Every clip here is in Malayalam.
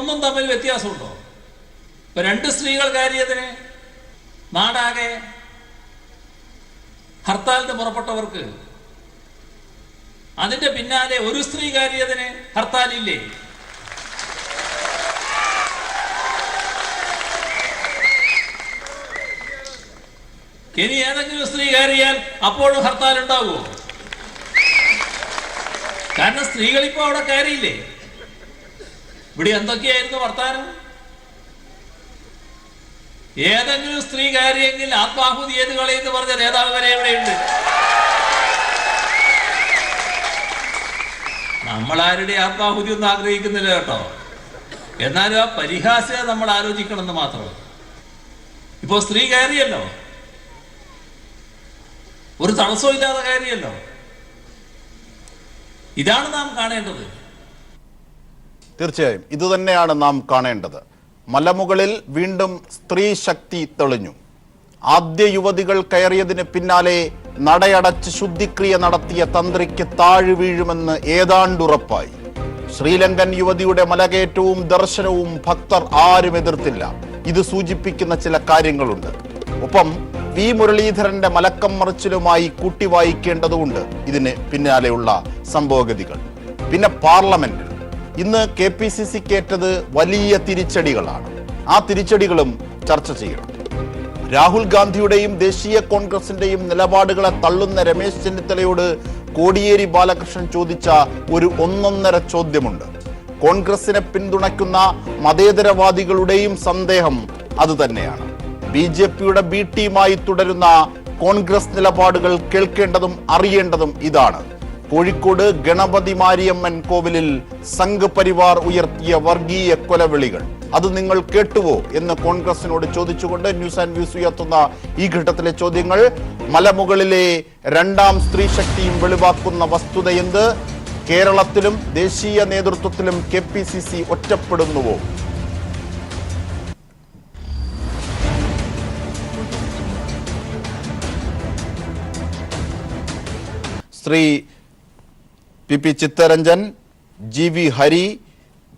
ഒന്നും തമ്മിൽ വ്യത്യാസമുണ്ടോ? ഇപ്പൊ 2 സ്ത്രീകൾ കയറിയതിന് നാടാകെ ഹർത്താലിന് പുറപ്പെട്ടവർക്ക്, അതിന്റെ പിന്നാലെ ഒരു സ്ത്രീ കയറിയതിന് ഹർത്താലില്ലേ? ഇനി ഏതെങ്കിലും സ്ത്രീ കയറിയാൽ അപ്പോഴും ഹർത്താൽ ഉണ്ടാവുമോ? കാരണം സ്ത്രീകൾ ഇപ്പോ അവിടെ കയറിയില്ലേ. ഇവിടെ എന്തൊക്കെയായിരുന്നു വർത്താനം? ഏതെങ്കിലും സ്ത്രീ കയറിയെങ്കിൽ ആത്മാഹുതി ഏത് കളയെന്ന് പറഞ്ഞ നേതാവ് വരെ എവിടെയുണ്ട്? നമ്മളാരുടെ ആത്മാഹുതി ഒന്നും ആഗ്രഹിക്കുന്നില്ല കേട്ടോ. എന്നാലും ആ പരിഹാസ്യത നമ്മൾ ആലോചിക്കണമെന്ന് മാത്രം. ഇപ്പോ സ്ത്രീ കയറിയല്ലോ, ഒരു തടസ്സവും ഇല്ലാതെ കയറിയല്ലോ. ഇതാണ് നാം കാണേണ്ടത്. തീർച്ചയായും ഇത് തന്നെയാണ് നാം കാണേണ്ടത്. മലമുകളിൽ വീണ്ടും സ്ത്രീ ശക്തി തെളിഞ്ഞു. ആദ്യ യുവതികൾ കയറിയതിന് പിന്നാലെ നടയടച്ച് ശുദ്ധിക്രിയ നടത്തിയ തന്ത്രിക്ക് താഴ് വീഴുമെന്ന് ഏതാണ്ടുറപ്പായി. ശ്രീലങ്കൻ യുവതിയുടെ മലകയറ്റവും ദർശനവും ഭക്തർ ആരും എതിർത്തില്ല. ഇത് സൂചിപ്പിക്കുന്ന ചില കാര്യങ്ങളുണ്ട്. ഒപ്പം വി മുരളീധരന്റെ മലക്കം മറിച്ചിലുമായി കൂട്ടി വായിക്കേണ്ടതുണ്ട് ഇതിന് പിന്നാലെയുള്ള സംഭവഗതികൾ. പിന്നെ പാർലമെന്റിൽ ഇന്ന് KPCCക്ക് ഏറ്റത് വലിയ തിരിച്ചടികളാണ്. ആ തിരിച്ചടികളും ചർച്ച ചെയ്യണം. രാഹുൽ ഗാന്ധിയുടെയും ദേശീയ കോൺഗ്രസിന്റെയും നിലപാടുകളെ തള്ളുന്ന രമേശ് ചെന്നിത്തലയോട് കോടിയേരി ബാലകൃഷ്ണൻ ചോദിച്ച ഒരു ഒന്നൊന്നര ചോദ്യമുണ്ട്. കോൺഗ്രസിനെ പിന്തുണയ്ക്കുന്ന മതേതരവാദികളുടെയും സന്ദേഹം അതുതന്നെയാണ്. BJPയുടെ B ടീമായി തുടരുന്ന കോൺഗ്രസ് നിലപാടുകൾ കേൾക്കേണ്ടതും അറിയേണ്ടതും ഇതാണ്. കോഴിക്കോട് ഗണപതി മാരിയമ്മൻ കോവിലിൽ സംഘ് പരിവാർ ഉയർത്തിയ വർഗീയ കൊലവിളികൾ അത് നിങ്ങൾ കേട്ടുവോ എന്ന് കോൺഗ്രസിനോട് ചോദിച്ചുകൊണ്ട് ന്യൂസ് ആൻഡ് വ്യൂസ് ഉയർത്തുന്ന ഈ ഘട്ടത്തിലെ ചോദ്യങ്ങൾ: മലമുകളിലെ 2ാം സ്ത്രീ ശക്തിയും വെളിവാക്കുന്ന വസ്തുതയെന്ത്? കേരളത്തിലും ദേശീയ നേതൃത്വത്തിലും KPCC ഒറ്റപ്പെടുന്നുവോ? Shri PP Chittaranjan, GV Hari,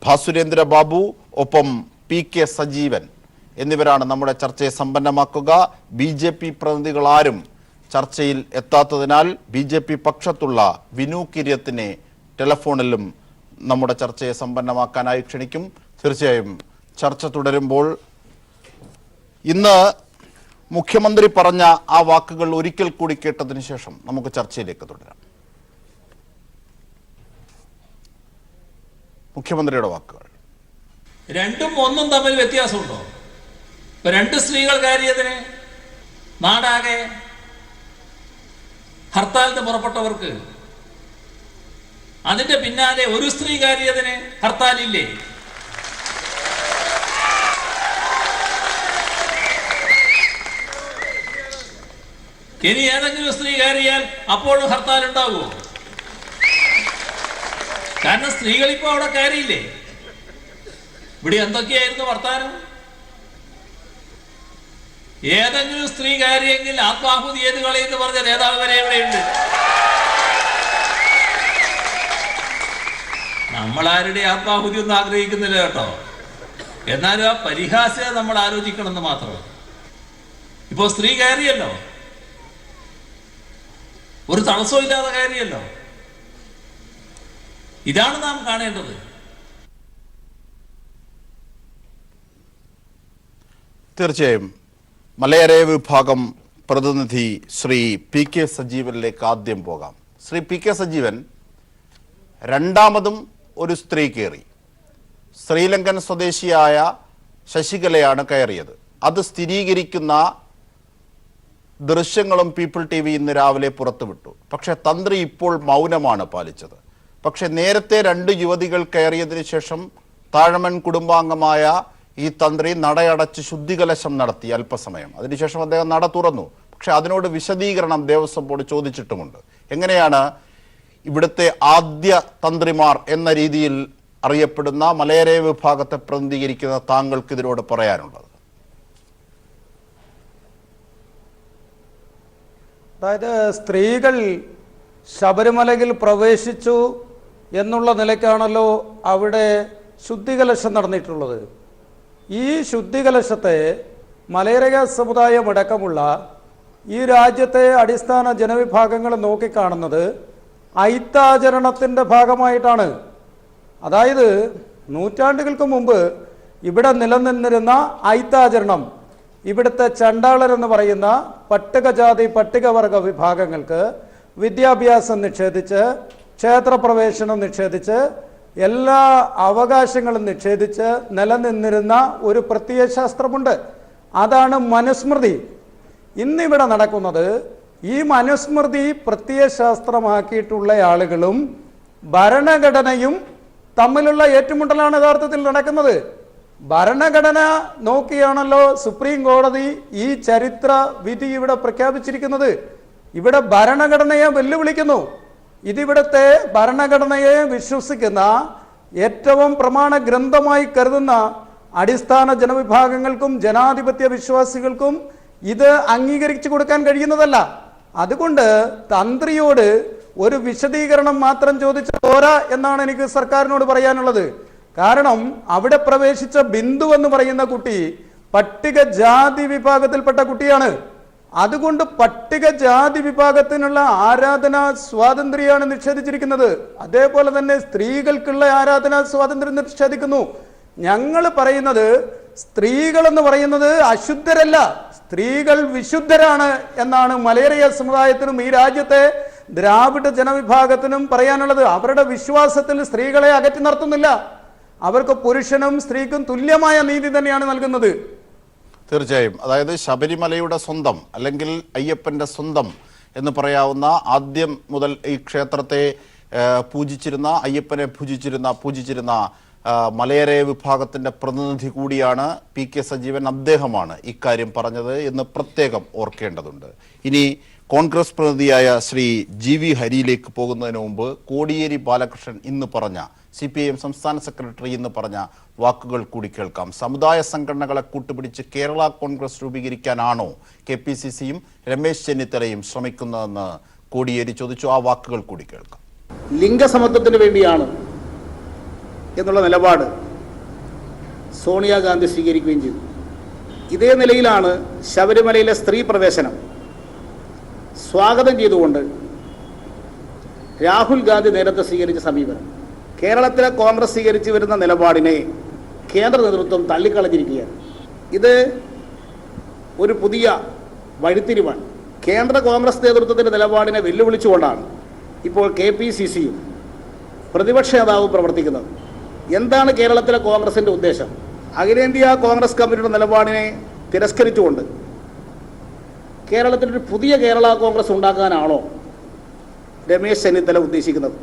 Bhasurendra Babu, ഒപ്പം PK സജീവൻ എന്നിവരാണ് നമ്മുടെ ചർച്ചയെ സമ്പന്നമാക്കുക. BJP പ്രതിനിധികൾ ആരും ചർച്ചയിൽ എത്താത്തതിനാൽ BJP പക്ഷത്തുള്ള വിനു കിര്യത്തിനെ ടെലഫോണിലും നമ്മുടെ ചർച്ചയെ സമ്പന്നമാക്കാനായി ക്ഷണിക്കും. തീർച്ചയായും ചർച്ച തുടരുമ്പോൾ ഇന്ന് മുഖ്യമന്ത്രി പറഞ്ഞ ആ വാക്കുകൾ ഒരിക്കൽ കൂടി കേട്ടതിന് ശേഷം നമുക്ക് ചർച്ചയിലേക്ക് തുടരാം. മുഖ്യമന്ത്രിയുടെ വാക്കുകൾ: 2ഉം 1ഉം തമ്മിൽ വ്യത്യാസമുണ്ടോ? ഇപ്പൊ 2 സ്ത്രീകൾ കയറിയതിന് നാടാകെ ഹർത്താലിന് പുറപ്പെട്ടവർക്ക്, അതിന്റെ പിന്നാലെ ഒരു സ്ത്രീ കയറിയതിന് ഹർത്താലില്ലേ? ഇനി ഏതെങ്കിലും സ്ത്രീ കയറിയാൽ അപ്പോഴും ഹർത്താൽ ഉണ്ടാവുമോ? കാരണം സ്ത്രീകൾ ഇപ്പോ അവിടെ കയറിയില്ലേ. ഇവിടെ എന്തൊക്കെയായിരുന്നു വർത്താനം? ഏതെങ്കിലും സ്ത്രീ കയറിയെങ്കിൽ ആത്മാഹുതി ഏത് കളയെന്ന് പറഞ്ഞ നേതാവ് വരെ എവിടെയുണ്ട്? നമ്മളാരുടെ ആത്മാഹുതി ഒന്നും ആഗ്രഹിക്കുന്നില്ല കേട്ടോ. എന്നാലും ആ പരിഹാസ്യത നമ്മൾ ആലോചിക്കണമെന്ന് മാത്രം. ഇപ്പോ സ്ത്രീ കയറിയല്ലോ, ഒരു തടസ്സവും ഇല്ലാതെ കയറിയല്ലോ. ഇതാണ് നാം കാണേണ്ടത്. തീർച്ചയായും മലയര വിഭാഗം പ്രതിനിധി ശ്രീ PK സജീവനിലേക്ക് ആദ്യം പോകാം. ശ്രീ PK സജീവൻ, 2ാമതും ഒരു സ്ത്രീ കയറി. ശ്രീലങ്കൻ സ്വദേശിയായ ശശികലയാണ് കയറിയത്. അത് സ്ഥിരീകരിക്കുന്ന ദൃശ്യങ്ങളും പീപ്പിൾ TV ഇന്ന് രാവിലെ പുറത്തുവിട്ടു. പക്ഷെ തന്ത്രി ഇപ്പോൾ മൗനമാണ് പാലിച്ചത്. പക്ഷെ നേരത്തെ 2 യുവതികൾ കയറിയതിനു ശേഷം താഴമൺ കുടുംബാംഗമായ ഈ തന്ത്രി നടയടച്ച് ശുദ്ധികലശം നടത്തി അല്പസമയം. അതിനുശേഷം അദ്ദേഹം നട തുറന്നു. പക്ഷെ അതിനോട് വിശദീകരണം ദേവസ്വം ബോർഡ് ചോദിച്ചിട്ടുമുണ്ട്. എങ്ങനെയാണ് ഇവിടുത്തെ ആദ്യ തന്ത്രിമാർ എന്ന രീതിയിൽ അറിയപ്പെടുന്ന മലയര വിഭാഗത്തെ പ്രതിനിധീകരിക്കുന്ന താങ്കൾക്ക് ഇതിനോട് പറയാനുള്ളത്? അതായത് സ്ത്രീകൾ ശബരിമലയിൽ പ്രവേശിച്ചു എന്നുള്ള നിലയ്ക്കാണല്ലോ അവിടെ ശുദ്ധികലശം നടന്നിട്ടുള്ളത്. ഈ ശുദ്ധികലശത്തെ മലയരക സമുദായമടക്കമുള്ള ഈ രാജ്യത്തെ അടിസ്ഥാന ജനവിഭാഗങ്ങൾ നോക്കിക്കാണുന്നത് ഐത്താചരണത്തിൻ്റെ ഭാഗമായിട്ടാണ്. അതായത് നൂറ്റാണ്ടുകൾക്ക് മുമ്പ് ഇവിടെ നിലനിന്നിരുന്ന ഐത്താചരണം ഇവിടുത്തെ ചണ്ടാളരെന്ന് പറയുന്ന പട്ടികജാതി പട്ടികവർഗ വിഭാഗങ്ങൾക്ക് വിദ്യാഭ്യാസം നിഷേധിച്ച്, ക്ഷേത്രപ്രവേശനം നിഷേധിച്ച്, എല്ലാ അവകാശങ്ങളും നിഷേധിച്ച് നിലനിന്നിരുന്ന ഒരു പ്രത്യയശാസ്ത്രമുണ്ട്. അതാണ് മനുസ്മൃതി. ഇന്നിവിടെ നടക്കുന്നത് ഈ മനുസ്മൃതി പ്രത്യയശാസ്ത്രമാക്കിയിട്ടുള്ള ആളുകളും ഭരണഘടനയും തമ്മിലുള്ള ഏറ്റുമുട്ടലാണ് യഥാർത്ഥത്തിൽ നടക്കുന്നത്. ഭരണഘടന നോക്കിയാണല്ലോ സുപ്രീം കോടതി ഈ ചരിത്ര വിധി ഇവിടെ പ്രഖ്യാപിച്ചിരിക്കുന്നത്. ഇവിടെ ഭരണഘടനയെ വെല്ലുവിളിക്കുന്നു. ഇതിവിടുത്തെ ഭരണഘടനയെ വിശ്വസിക്കുന്ന, ഏറ്റവും പ്രമാണ ഗ്രന്ഥമായി കരുതുന്ന അടിസ്ഥാന ജനവിഭാഗങ്ങൾക്കും ജനാധിപത്യ വിശ്വാസികൾക്കും ഇത് അംഗീകരിച്ചു കൊടുക്കാൻ കഴിയുന്നതല്ല. അതുകൊണ്ട് തന്ത്രിയോട് ഒരു വിശദീകരണം മാത്രം ചോദിച്ച പോരാ എന്നാണ് എനിക്ക് സർക്കാരിനോട് പറയാനുള്ളത്. കാരണം അവിടെ പ്രവേശിച്ച ബിന്ദു എന്ന് പറയുന്ന കുട്ടി പട്ടികജാതി വിഭാഗത്തിൽപ്പെട്ട കുട്ടിയാണ്. അതുകൊണ്ട് പട്ടികജാതി വിഭാഗത്തിനുള്ള ആരാധനാ സ്വാതന്ത്ര്യമാണ് നിഷേധിച്ചിരിക്കുന്നത്. അതേപോലെ തന്നെ സ്ത്രീകൾക്കുള്ള ആരാധനാ സ്വാതന്ത്ര്യം നിഷേധിക്കുന്നു. ഞങ്ങൾ പറയുന്നത് സ്ത്രീകൾ എന്ന് പറയുന്നത് അശുദ്ധരല്ല, സ്ത്രീകൾ വിശുദ്ധരാണ് എന്നാണ് മലയറിയ സമുദായത്തിനും ഈ രാജ്യത്തെ ദ്രാവിഡ ജനവിഭാഗത്തിനും പറയാനുള്ളത്. അവരുടെ വിശ്വാസത്തിൽ സ്ത്രീകളെ അകറ്റി നിർത്തുന്നില്ല. അവർക്ക് പുരുഷനും സ്ത്രീക്കും തുല്യമായ നീതി തന്നെയാണ് നൽകുന്നത്. തീർച്ചയായും. അതായത് ശബരിമലയുടെ സ്വന്തം അല്ലെങ്കിൽ അയ്യപ്പന്റെ സ്വന്തം എന്ന് പറയാവുന്ന, ആദ്യം മുതൽ ഈ ക്ഷേത്രത്തെ പൂജിച്ചിരുന്ന, അയ്യപ്പനെ പൂജിച്ചിരുന്ന മലയരേ വിഭാഗത്തിന്റെ പ്രതിനിധി കൂടിയാണ് പി.കെ. സജീവൻ. അദ്ദേഹമാണ് ഇക്കാര്യം പറഞ്ഞത് എന്ന് പ്രത്യേകം ഓർക്കേണ്ടതുണ്ട്. ഇനി കോൺഗ്രസ് പ്രതിനിധിയായ ശ്രീ ജി.വി. ഹരിയിലേക്ക് പോകുന്നതിന് മുമ്പ് കോടിയേരി ബാലകൃഷ്ണൻ ഇന്ന് പറഞ്ഞ, CPIM സംസ്ഥാന സെക്രട്ടറി ഇന്ന് പറഞ്ഞ വാക്കുകൾ കൂടി കേൾക്കാം. സമുദായ സംഘടനകളെ കൂട്ടുപിടിച്ച് കേരള കോൺഗ്രസ് രൂപീകരിക്കാനാണോ KPCCയും രമേശ് ചെന്നിത്തലയും ശ്രമിക്കുന്നതെന്ന് കോടിയേരി ചോദിച്ചു. ആ വാക്കുകൾ കൂടി കേൾക്കാം. ലിംഗസമത്വത്തിന് വേണ്ടിയാണ് എന്നുള്ള നിലപാട് സോണിയാഗാന്ധി സ്വീകരിക്കുകയും ചെയ്തു. ഇതേ നിലയിലാണ് ശബരിമലയിലെ സ്ത്രീ പ്രവേശനം സ്വാഗതം ചെയ്തുകൊണ്ട് രാഹുൽ ഗാന്ധി നേരത്തെ സ്വീകരിച്ച സമീപനം. കേരളത്തിലെ കോൺഗ്രസ് സ്വീകരിച്ചു വരുന്ന നിലപാടിനെ കേന്ദ്ര നേതൃത്വം തള്ളിക്കളഞ്ഞിരിക്കുകയാണ്. ഇത് ഒരു പുതിയ വഴിത്തിരിവാണ്. കേന്ദ്ര കോൺഗ്രസ് നേതൃത്വത്തിൻ്റെ നിലപാടിനെ വെല്ലുവിളിച്ചുകൊണ്ടാണ് ഇപ്പോൾ KPCCയും പ്രതിപക്ഷ നേതാവും പ്രവർത്തിക്കുന്നത്. എന്താണ് കേരളത്തിലെ കോൺഗ്രസിൻ്റെ ഉദ്ദേശം? അഖിലേന്ത്യാ കോൺഗ്രസ് കമ്മിറ്റിയുടെ നിലപാടിനെ തിരസ്കരിച്ചുകൊണ്ട് കേരളത്തിലൊരു പുതിയ കേരള കോൺഗ്രസ് ഉണ്ടാക്കാനാണോ രമേശ് ചെന്നിത്തല ഉദ്ദേശിക്കുന്നത്?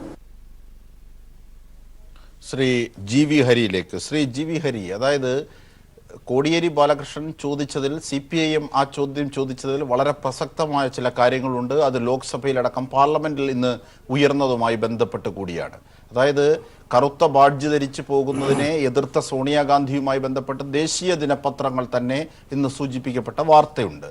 ശ്രീ ജി.വി. ഹരിയിലേക്ക്. ശ്രീ ജി.വി. ഹരി, അതായത് കോടിയേരി ബാലകൃഷ്ണൻ ചോദിച്ചതിൽ, CPIM ആ ചോദ്യം ചോദിച്ചതിൽ വളരെ പ്രസക്തമായ ചില കാര്യങ്ങളുണ്ട്. അത് ലോക്സഭയിലടക്കം പാർലമെന്റിൽ ഇന്ന് ഉയർന്നതുമായി ബന്ധപ്പെട്ട് കൂടിയാണ്. അതായത് കറുത്ത ബാഡ്ജ് ധരിച്ചു പോകുന്നതിനെ എതിർത്ത സോണിയാഗാന്ധിയുമായി ബന്ധപ്പെട്ട് ദേശീയ ദിനപത്രങ്ങൾ തന്നെ ഇന്ന് സൂചിപ്പിക്കപ്പെട്ട വാർത്തയുണ്ട്.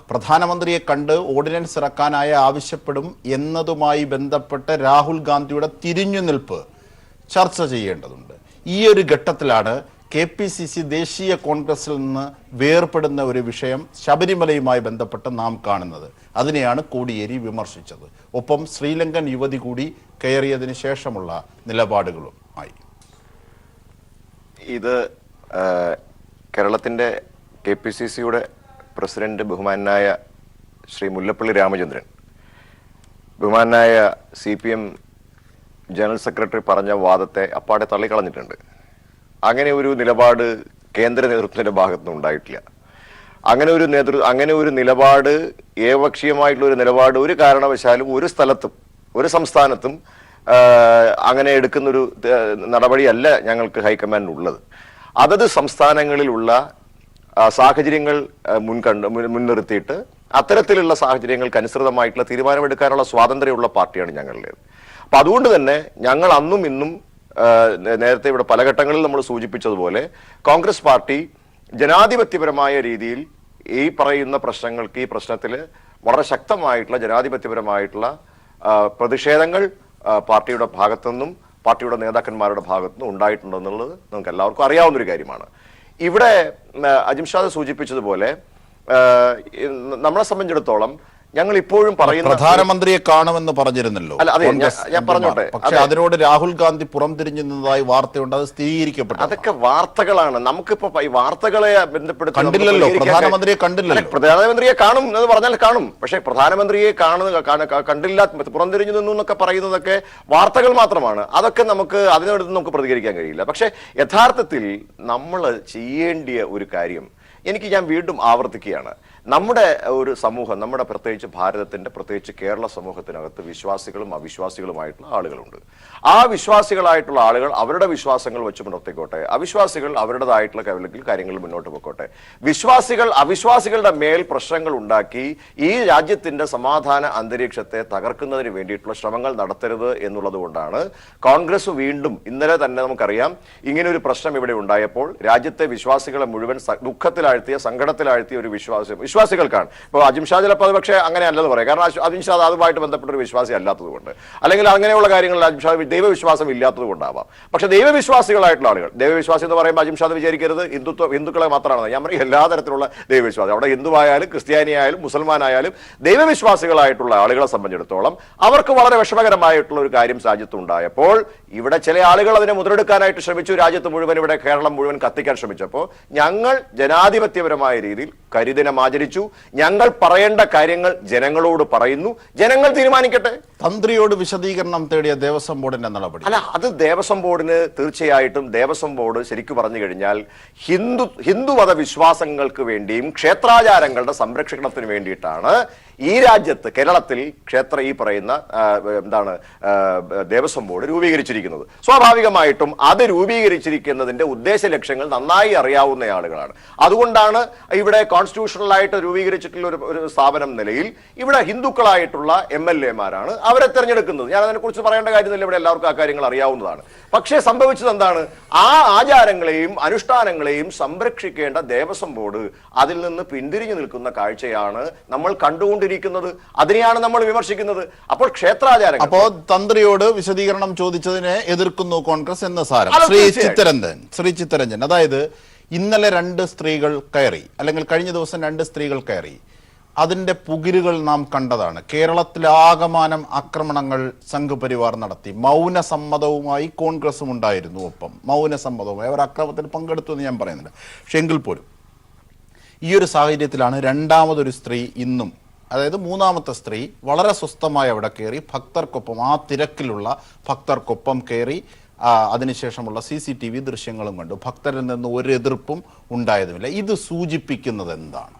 പ്രധാനമന്ത്രിയെ കണ്ട് ഓർഡിനൻസ് ഇറക്കാനായി ആവശ്യപ്പെടും എന്നതുമായി ബന്ധപ്പെട്ട് രാഹുൽ ഗാന്ധിയുടെ തിരിഞ്ഞുനിൽപ്പ് ചർച്ച ചെയ്യേണ്ടതുണ്ട്. ഈ ഒരു ഘട്ടത്തിലാണ് KPCC ദേശീയ കോൺഗ്രസിൽ നിന്ന് വേർപെടുന്ന ഒരു വിഷയം ശബരിമലയുമായി ബന്ധപ്പെട്ട് നാം കാണുന്നത്. അതിനെയാണ് കോടിയേരി വിമർശിച്ചത്. ഒപ്പം ശ്രീലങ്കൻ യുവതി കൂടി കയറിയതിന് ശേഷമുള്ള നിലപാടുകളും ആയി. ഇത് കേരളത്തിൻ്റെ KPCCയുടെ പ്രസിഡന്റ് ബഹുമാനായ ശ്രീ മുല്ലപ്പള്ളി രാമചന്ദ്രൻ, ബഹുമാനായ CPM ജനറൽ സെക്രട്ടറി പറഞ്ഞ വാദത്തെ അപ്പാടെ തള്ളിക്കളഞ്ഞിട്ടുണ്ട്. അങ്ങനെ ഒരു നിലപാട് കേന്ദ്ര നേതൃത്വത്തിന്റെ ഭാഗത്തുനിന്ന് ഉണ്ടായിട്ടില്ല. അങ്ങനെ ഒരു നിലപാട്, ഏകപക്ഷീയമായിട്ടുള്ള ഒരു നിലപാട് ഒരു കാരണവശാലും ഒരു സ്ഥലത്തും ഒരു സംസ്ഥാനത്തും അങ്ങനെ എടുക്കുന്നൊരു നടപടിയല്ല ഞങ്ങൾക്ക് ഹൈക്കമാൻഡിനുള്ളത്. അതത് സംസ്ഥാനങ്ങളിലുള്ള സാഹചര്യങ്ങൾ മുൻനിർത്തിയിട്ട് അത്തരത്തിലുള്ള സാഹചര്യങ്ങൾക്ക് അനുസൃതമായിട്ടുള്ള തീരുമാനമെടുക്കാനുള്ള സ്വാതന്ത്ര്യമുള്ള പാർട്ടിയാണ് ഞങ്ങളുടേത്. അപ്പം അതുകൊണ്ട് തന്നെ ഞങ്ങൾ അന്നും ഇന്നും നേരത്തെ ഇവിടെ പല ഘട്ടങ്ങളിൽ നമ്മൾ സൂചിപ്പിച്ചതുപോലെ കോൺഗ്രസ് പാർട്ടി ജനാധിപത്യപരമായ രീതിയിൽ ഈ പറയുന്ന പ്രശ്നങ്ങൾക്ക്, ഈ പ്രശ്നത്തിൽ വളരെ ശക്തമായിട്ടുള്ള ജനാധിപത്യപരമായിട്ടുള്ള പ്രതിഷേധങ്ങൾ പാർട്ടിയുടെ ഭാഗത്തുനിന്നും പാർട്ടിയുടെ നേതാക്കന്മാരുടെ ഭാഗത്തുനിന്ന് ഉണ്ടായിട്ടുണ്ടെന്നുള്ളത് നമുക്ക് എല്ലാവർക്കും അറിയാവുന്നൊരു കാര്യമാണ്. ഇവിടെ അജിംഷാദ് സൂചിപ്പിച്ചതുപോലെ നമ്മളെ സംബന്ധിച്ചിടത്തോളം ഞങ്ങൾ ഇപ്പോഴും പറയുന്ന പ്രധാനമന്ത്രിയെ കാണുമെന്ന് പറഞ്ഞിരുന്നല്ലോ. അല്ല, അതെ, ഞാൻ പറഞ്ഞോട്ടെ. പക്ഷെ അതിനോട് രാഹുൽ ഗാന്ധി പുറംതിരിഞ്ഞു നിന്നതായി വാർത്തയുണ്ട്, അത് സ്ഥിരീകരിക്കപ്പെട്ടു. അതൊക്കെ വാർത്തകളാണ്. നമുക്കിപ്പോ ഈ വാർത്തകളെ ബന്ധപ്പെടുത്തി കണ്ടില്ലല്ലോ, പ്രധാനമന്ത്രിയെ കണ്ടില്ലല്ലോ. പ്രധാനമന്ത്രിയെ കാണും എന്ന് പറഞ്ഞാൽ കാണും, പക്ഷെ പ്രധാനമന്ത്രിയെ കണ്ടില്ല, പുറംതിരിഞ്ഞു നിന്നു എന്നൊക്കെ പറയുന്നതൊക്കെ വാർത്തകൾ മാത്രമാണ്. അതൊക്കെ അതിനോട് നമുക്ക് പ്രതികരിക്കാൻ കഴിയില്ല. പക്ഷെ യഥാർത്ഥത്തിൽ നമ്മൾ ചെയ്യേണ്ടിയ ഒരു കാര്യം ഞാൻ വീണ്ടും ആവർത്തിക്കുകയാണ്. നമ്മുടെ ഒരു സമൂഹം, നമ്മുടെ പ്രത്യേകിച്ച് ഭാരതത്തിന്റെ, പ്രത്യേകിച്ച് കേരള സമൂഹത്തിനകത്ത് വിശ്വാസികളും അവിശ്വാസികളുമായിട്ടുള്ള ആളുകളുണ്ട്. ആ വിശ്വാസികളായിട്ടുള്ള ആളുകൾ അവരുടെ വിശ്വാസങ്ങൾ വെച്ച് പുലർത്തിക്കോട്ടെ, അവിശ്വാസികൾ അവരുടേതായിട്ടുള്ള കാര്യങ്ങൾ മുന്നോട്ട് പോയിക്കോട്ടെ. വിശ്വാസികൾ അവിശ്വാസികളുടെ മേൽ പ്രശ്നങ്ങൾ ഉണ്ടാക്കി ഈ രാജ്യത്തിന്റെ സമാധാന അന്തരീക്ഷത്തെ തകർക്കുന്നതിന് വേണ്ടിയിട്ടുള്ള ശ്രമങ്ങൾ നടത്തരുത് എന്നുള്ളത് കൊണ്ടാണ് കോൺഗ്രസ് വീണ്ടും ഇന്നലെ തന്നെ നമുക്കറിയാം ഇങ്ങനെ ഒരു പ്രശ്നം ഇവിടെ ഉണ്ടായപ്പോൾ രാജ്യത്തെ വിശ്വാസികളെ മുഴുവൻ ദുഃഖത്തിലാഴ്ത്തിയ, സങ്കടത്തിലാഴ്ത്തിയ ഒരു വിശ്വാസികൾക്കാണ്. ഇപ്പോൾ അജിംഷാദ് ചിലപ്പോൾ അത് പക്ഷേ അങ്ങനെ അല്ലെന്ന് പറയാം. കാരണം അജിംഷാദ് അതുമായിട്ട് ബന്ധപ്പെട്ട ഒരു വിശ്വാസി അല്ലാത്തത് കൊണ്ട്, അല്ലെങ്കിൽ അങ്ങനെയുള്ള കാര്യങ്ങളിൽ അജിംഷാദ് ദൈവവിശ്വാസം ഇല്ലാത്തത് കൊണ്ടാവാം. പക്ഷെ ദൈവവിശ്വാസികളായിട്ടുള്ള ആളുകൾ, ദൈവവിശ്വാസി എന്ന് പറയുമ്പോൾ അജിംഷാദ് വിചാരിക്കരുത് ഹിന്ദുക്കളെ മാത്രമാണ്. ഞാൻ പറയും എല്ലാ തരത്തിലുള്ള ദൈവവിശ്വാസം, അവിടെ ഹിന്ദുവായാലും ക്രിസ്ത്യാനിയായാലും മുസൽമാനായാലും ദൈവവിശ്വാസികളായിട്ടുള്ള ആളുകളെ സംബന്ധിച്ചിടത്തോളം അവർക്ക് വളരെ വിഷമകരമായിട്ടുള്ള ഒരു കാര്യം രാജ്യത്തുണ്ടായപ്പോൾ ഇവിടെ ചില ആളുകൾ അതിനെ മുതലെടുക്കാനായിട്ട് ശ്രമിച്ചു. രാജ്യത്ത് മുഴുവൻ, ഇവിടെ കേരളം മുഴുവൻ കത്തിക്കാൻ ശ്രമിച്ചപ്പോൾ ഞങ്ങൾ ജനാധിപത്യപരമായ രീതിയിൽ കരിദിനം ആചരിച്ചു. ഞങ്ങൾ പറയേണ്ട കാര്യങ്ങൾ ജനങ്ങളോട് പറയുന്നു, ജനങ്ങൾ തീരുമാനിക്കട്ടെ. തന്ത്രിയോട് വിശദീകരണം തേടിയ ദേവസ്വം ബോർഡിന്റെ നടപടി അല്ല, അത് ദേവസ്വം ബോർഡിന് തീർച്ചയായിട്ടും ദേവസ്വം ബോർഡ് ശരിക്കും പറഞ്ഞു കഴിഞ്ഞാൽ ഹിന്ദുമത വിശ്വാസങ്ങൾക്ക് വേണ്ടിയും ക്ഷേത്രാചാരങ്ങളുടെ സംരക്ഷണത്തിന് വേണ്ടിയിട്ടാണ് ഈ രാജ്യത്ത് കേരളത്തിൽ ഈ പറയുന്ന ദേവസ്വം ബോർഡ് രൂപീകരിച്ചിരിക്കുന്നത്. സ്വാഭാവികമായിട്ടും അത് രൂപീകരിച്ചിരിക്കുന്നതിന്റെ ഉദ്ദേശ ലക്ഷ്യങ്ങൾ നന്നായി അറിയാവുന്ന ആളുകളാണ്. അതുകൊണ്ടാണ് ഇവിടെ കോൺസ്റ്റിറ്റ്യൂഷണലായിട്ട് രൂപീകരിച്ചിട്ടുള്ള ഒരു സ്ഥാപനം നിലയിൽ ഇവിടെ ഹിന്ദുക്കളായിട്ടുള്ള MLA-മാരാണ് അവരെ തെരഞ്ഞെടുക്കുന്നത്. ഞാൻ അതിനെക്കുറിച്ച് പറയേണ്ട കാര്യമില്ല, ഇവിടെ എല്ലാവർക്കും ആ കാര്യങ്ങൾ അറിയാവുന്നതാണ്. പക്ഷേ സംഭവിച്ചത് എന്താണ്? ആ ആചാരങ്ങളെയും അനുഷ്ഠാനങ്ങളെയും സംരക്ഷിക്കേണ്ട ദേവസ്വം ബോർഡ് അതിൽ നിന്ന് പിന്തിരിഞ്ഞു നിൽക്കുന്ന കാഴ്ചയാണ് നമ്മൾ കണ്ടുകൊണ്ടിരിക്കുന്നത്. അതിനെയാണ് നമ്മൾ വിമർശിക്കുന്നത്. അപ്പോൾ ക്ഷേത്രാചാരം, അപ്പോ തന്ത്രിയോട് വിശദീകരണം ചോദിച്ചതിനെ എതിർക്കുന്നു കോൺഗ്രസ് എന്ന് സാരം. ശ്രീ ചിത്തരഞ്ജൻ, അതായത് ഇന്നലെ 2 സ്ത്രീകൾ കയറി, അല്ലെങ്കിൽ കഴിഞ്ഞ ദിവസം 2 സ്ത്രീകൾ കയറി, അതിന്റെ പുകിരുകൾ നാം കണ്ടതാണ്. കേരളത്തിലാകമാനം ആക്രമണങ്ങൾ സംഘപരിവാർ നടത്തി. മൗനസമ്മതവുമായി കോൺഗ്രസും ഉണ്ടായിരുന്നു. ഒപ്പം മൗനസമ്മതവുമായി അവർ അക്രമത്തിൽ പങ്കെടുത്തു എന്ന് ഞാൻ പറയുന്നില്ല. പക്ഷെ എങ്കിൽ പോലും ഈ ഒരു സാഹചര്യത്തിലാണ് രണ്ടാമതൊരു സ്ത്രീ ഇന്നും, അതായത് മൂന്നാമത്തെ സ്ത്രീ വളരെ സ്വസ്ഥമായി അവിടെ കയറി ഭക്തർക്കൊപ്പം, ആ തിരക്കിലുള്ള ഭക്തർക്കൊപ്പം കയറി അതിനുശേഷമുള്ള CCTV ദൃശ്യങ്ങളും കണ്ടു. ഭക്തരിൽ നിന്ന് ഒരു എതിർപ്പും ഉണ്ടായതുമില്ല. ഇത് സൂചിപ്പിക്കുന്നത് എന്താണ്?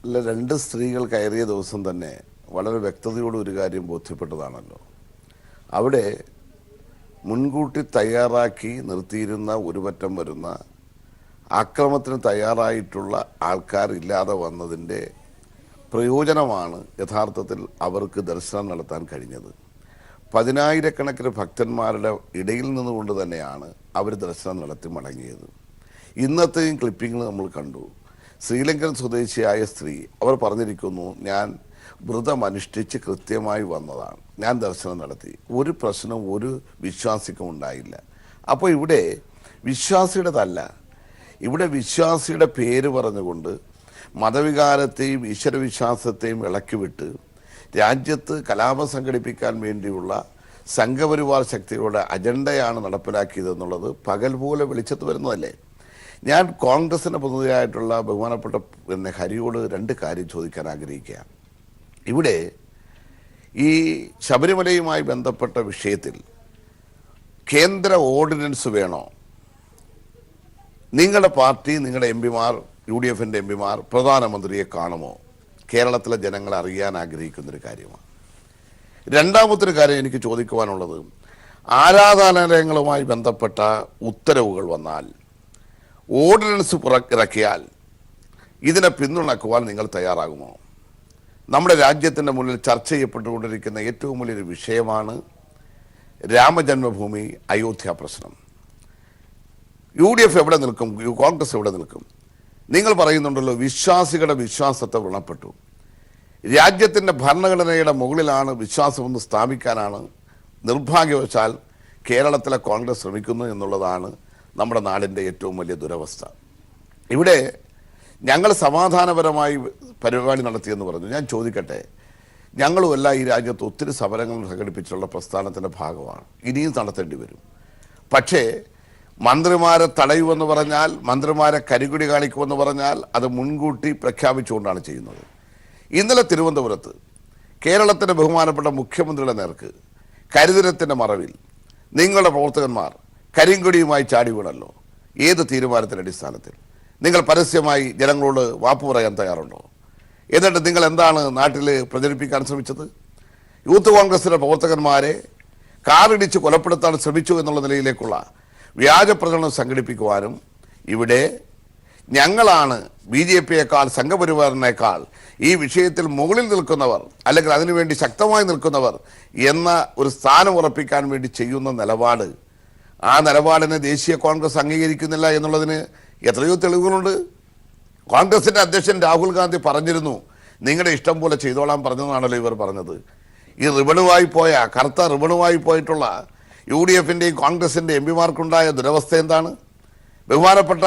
അല്ല, 2 സ്ത്രീകൾ കയറിയ ദിവസം തന്നെ വളരെ വ്യക്തതയോടെ ഒരു കാര്യം ബോധ്യപ്പെട്ടതാണല്ലോ. അവിടെ മുൻകൂട്ടി തയ്യാറാക്കി നിർത്തിയിരുന്ന ഒരു പറ്റം വരുന്ന ആക്രമണത്തിന് തയ്യാറായിട്ടുള്ള ആൾക്കാരില്ലാതെ വന്നതിൻ്റെ പ്രയോജനമാണ് യഥാർത്ഥത്തിൽ അവർക്ക് ദർശനം നടത്താൻ കഴിഞ്ഞത്. 10,000-കണക്കിന് ഭക്തന്മാരുടെ ഇടയിൽ നിന്നുകൊണ്ട് തന്നെയാണ് അവർ ദർശനം നടത്തി മടങ്ങിയത്. ഇന്നത്തെയും ക്ലിപ്പിങ്ങൾ നമ്മൾ കണ്ടു. ശ്രീലങ്കൻ സ്വദേശിയായ സ്ത്രീ അവർ പറഞ്ഞിരിക്കുന്നു, ഞാൻ വ്രതം അനുഷ്ഠിച്ച് കൃത്യമായി വന്നതാണ്, ഞാൻ ദർശനം നടത്തി, ഒരു പ്രശ്നവും ഒരു വിശ്വാസിക്കും ഉണ്ടായില്ല. അപ്പോൾ ഇവിടെ വിശ്വാസിയുടേതല്ല, ഇവിടെ വിശ്വാസിയുടെ പേര് പറഞ്ഞുകൊണ്ട് മതവികാരത്തെയും ഈശ്വരവിശ്വാസത്തെയും ഇളക്കിവിട്ട് രാജ്യത്ത് കലാപം സംഘടിപ്പിക്കാൻ വേണ്ടിയുള്ള സംഘപരിവാർ ശക്തികളുടെ അജണ്ടയാണ് നടപ്പിലാക്കിയതെന്നുള്ളത് പകൽ പോലെ വെളിച്ചത്ത് വരുന്നതല്ലേ. ഞാൻ കോൺഗ്രസിൻ്റെ പ്രതിനിധിയായിട്ടുള്ള ബഹുമാനപ്പെട്ട ഹരിയോട് 2 കാര്യം ചോദിക്കാൻ ആഗ്രഹിക്കുകയാണ്. ഇവിടെ ഈ ശബരിമലയുമായി ബന്ധപ്പെട്ട വിഷയത്തിൽ കേന്ദ്ര ഓർഡിനൻസ് വേണോ? നിങ്ങളുടെ പാർട്ടി, നിങ്ങളുടെ MP-മാർ, UDF-ൻ്റെ MP-മാർ പ്രധാനമന്ത്രിയെ കാണുമോ? കേരളത്തിലെ ജനങ്ങൾ അറിയാൻ ആഗ്രഹിക്കുന്നൊരു കാര്യമാണ്. രണ്ടാമത്തൊരു കാര്യം എനിക്ക് ചോദിക്കുവാനുള്ളത്, ആരാധനാലയങ്ങളുമായി ബന്ധപ്പെട്ട ഉത്തരവുകൾ വന്നാൽ, ഓർഡിനൻസ് പുറത്തിറക്കിയാൽ ഇതിനെ പിന്തുണക്കുവാൻ നിങ്ങൾ തയ്യാറാകുമോ? നമ്മുടെ രാജ്യത്തിൻ്റെ മുന്നിൽ ചർച്ച ചെയ്യപ്പെട്ടുകൊണ്ടിരിക്കുന്ന ഏറ്റവും വലിയൊരു വിഷയമാണ് രാമജന്മഭൂമി അയോധ്യ പ്രശ്നം. UDF എവിടെ നിൽക്കും? കോൺഗ്രസ് എവിടെ നിൽക്കും? നിങ്ങൾ പറയുന്നുണ്ടല്ലോ വിശ്വാസികളുടെ വിശ്വാസത്തെ വ്രണപ്പെട്ടു. രാജ്യത്തിൻ്റെ ഭരണഘടനയുടെ മുകളിലാണ് വിശ്വാസമെന്ന് സ്ഥാപിക്കാനാണ് നിർഭാഗ്യവശാൽ കേരളത്തിലെ കോൺഗ്രസ് ശ്രമിക്കുന്നത് എന്നുള്ളതാണ് നമ്മുടെ നാടിൻ്റെ ഏറ്റവും വലിയ ദുരവസ്ഥ. ഇവിടെ ഞങ്ങൾ സമാധാനപരമായി പരിപാടി നടത്തിയെന്ന് പറഞ്ഞു. ഞാൻ ചോദിക്കട്ടെ, ഞങ്ങളുമെല്ലാം ഈ രാജ്യത്ത് ഒത്തിരി സമരങ്ങൾ സംഘടിപ്പിച്ചിട്ടുള്ള പ്രസ്ഥാനത്തിൻ്റെ ഭാഗമാണ്, ഇനിയും നടത്തേണ്ടി വരും. പക്ഷേ മന്ത്രിമാരെ തടയുമെന്ന് പറഞ്ഞാൽ, മന്ത്രിമാരെ കരികുടി കാണിക്കുമെന്ന് പറഞ്ഞാൽ അത് മുൻകൂട്ടി പ്രഖ്യാപിച്ചുകൊണ്ടാണ് ചെയ്യുന്നത്. ഇന്നലെ തിരുവനന്തപുരത്ത് കേരളത്തിൻ്റെ ബഹുമാനപ്പെട്ട മുഖ്യമന്ത്രിയുടെ നേർക്ക് കരുതരത്തിൻ്റെ മറവിൽ നിങ്ങളുടെ പ്രവർത്തകന്മാർ കരിങ്കൊടിയുമായി ചാടി വീണല്ലോ. ഏത് തീരുമാനത്തിൻ്റെ അടിസ്ഥാനത്തിൽ? നിങ്ങൾ പരസ്യമായി ജനങ്ങളോട് വാപ്പ് പറയാൻ തയ്യാറുണ്ടോ? എന്നിട്ട് നിങ്ങൾ എന്താണ് നാട്ടിൽ പ്രചരിപ്പിക്കാൻ ശ്രമിച്ചത്? യൂത്ത് കോൺഗ്രസിൻ്റെ പ്രവർത്തകന്മാരെ കാറിടിച്ച് കൊലപ്പെടുത്താൻ ശ്രമിച്ചു എന്നുള്ള നിലയിലേക്കുള്ള വ്യാജ പ്രചരണം സംഘടിപ്പിക്കുവാനും ഇവിടെ ഞങ്ങളാണ് BJP-യേക്കാൾ സംഘപരിവാറിനേക്കാൾ ഈ വിഷയത്തിൽ മുകളിൽ നിൽക്കുന്നവർ, അല്ലെങ്കിൽ അതിനുവേണ്ടി ശക്തമായി നിൽക്കുന്നവർ എന്ന ഒരു സ്ഥാനം ഉറപ്പിക്കാൻ വേണ്ടി ചെയ്യുന്ന നിലപാട്, ആ നിലപാടിനെ ദേശീയ കോൺഗ്രസ് അംഗീകരിക്കുന്നില്ല എന്നുള്ളതിന് എത്രയോ തെളിവുകളുണ്ട്. കോൺഗ്രസിൻ്റെ അധ്യക്ഷൻ രാഹുൽ ഗാന്ധി പറഞ്ഞിരുന്നു, നിങ്ങളുടെ ഇഷ്ടം പോലെ ചെയ്തോളാൻ പറഞ്ഞതാണല്ലോ ഇവർ പറഞ്ഞത്. ഈ റിബണുമായി പോയ, കറുത്ത റിബണുമായി പോയിട്ടുള്ള UDF-ൻ്റെയും കോൺഗ്രസിൻ്റെ MP-മാർക്കുണ്ടായ ദുരവസ്ഥ എന്താണ്? ബഹുമാനപ്പെട്ട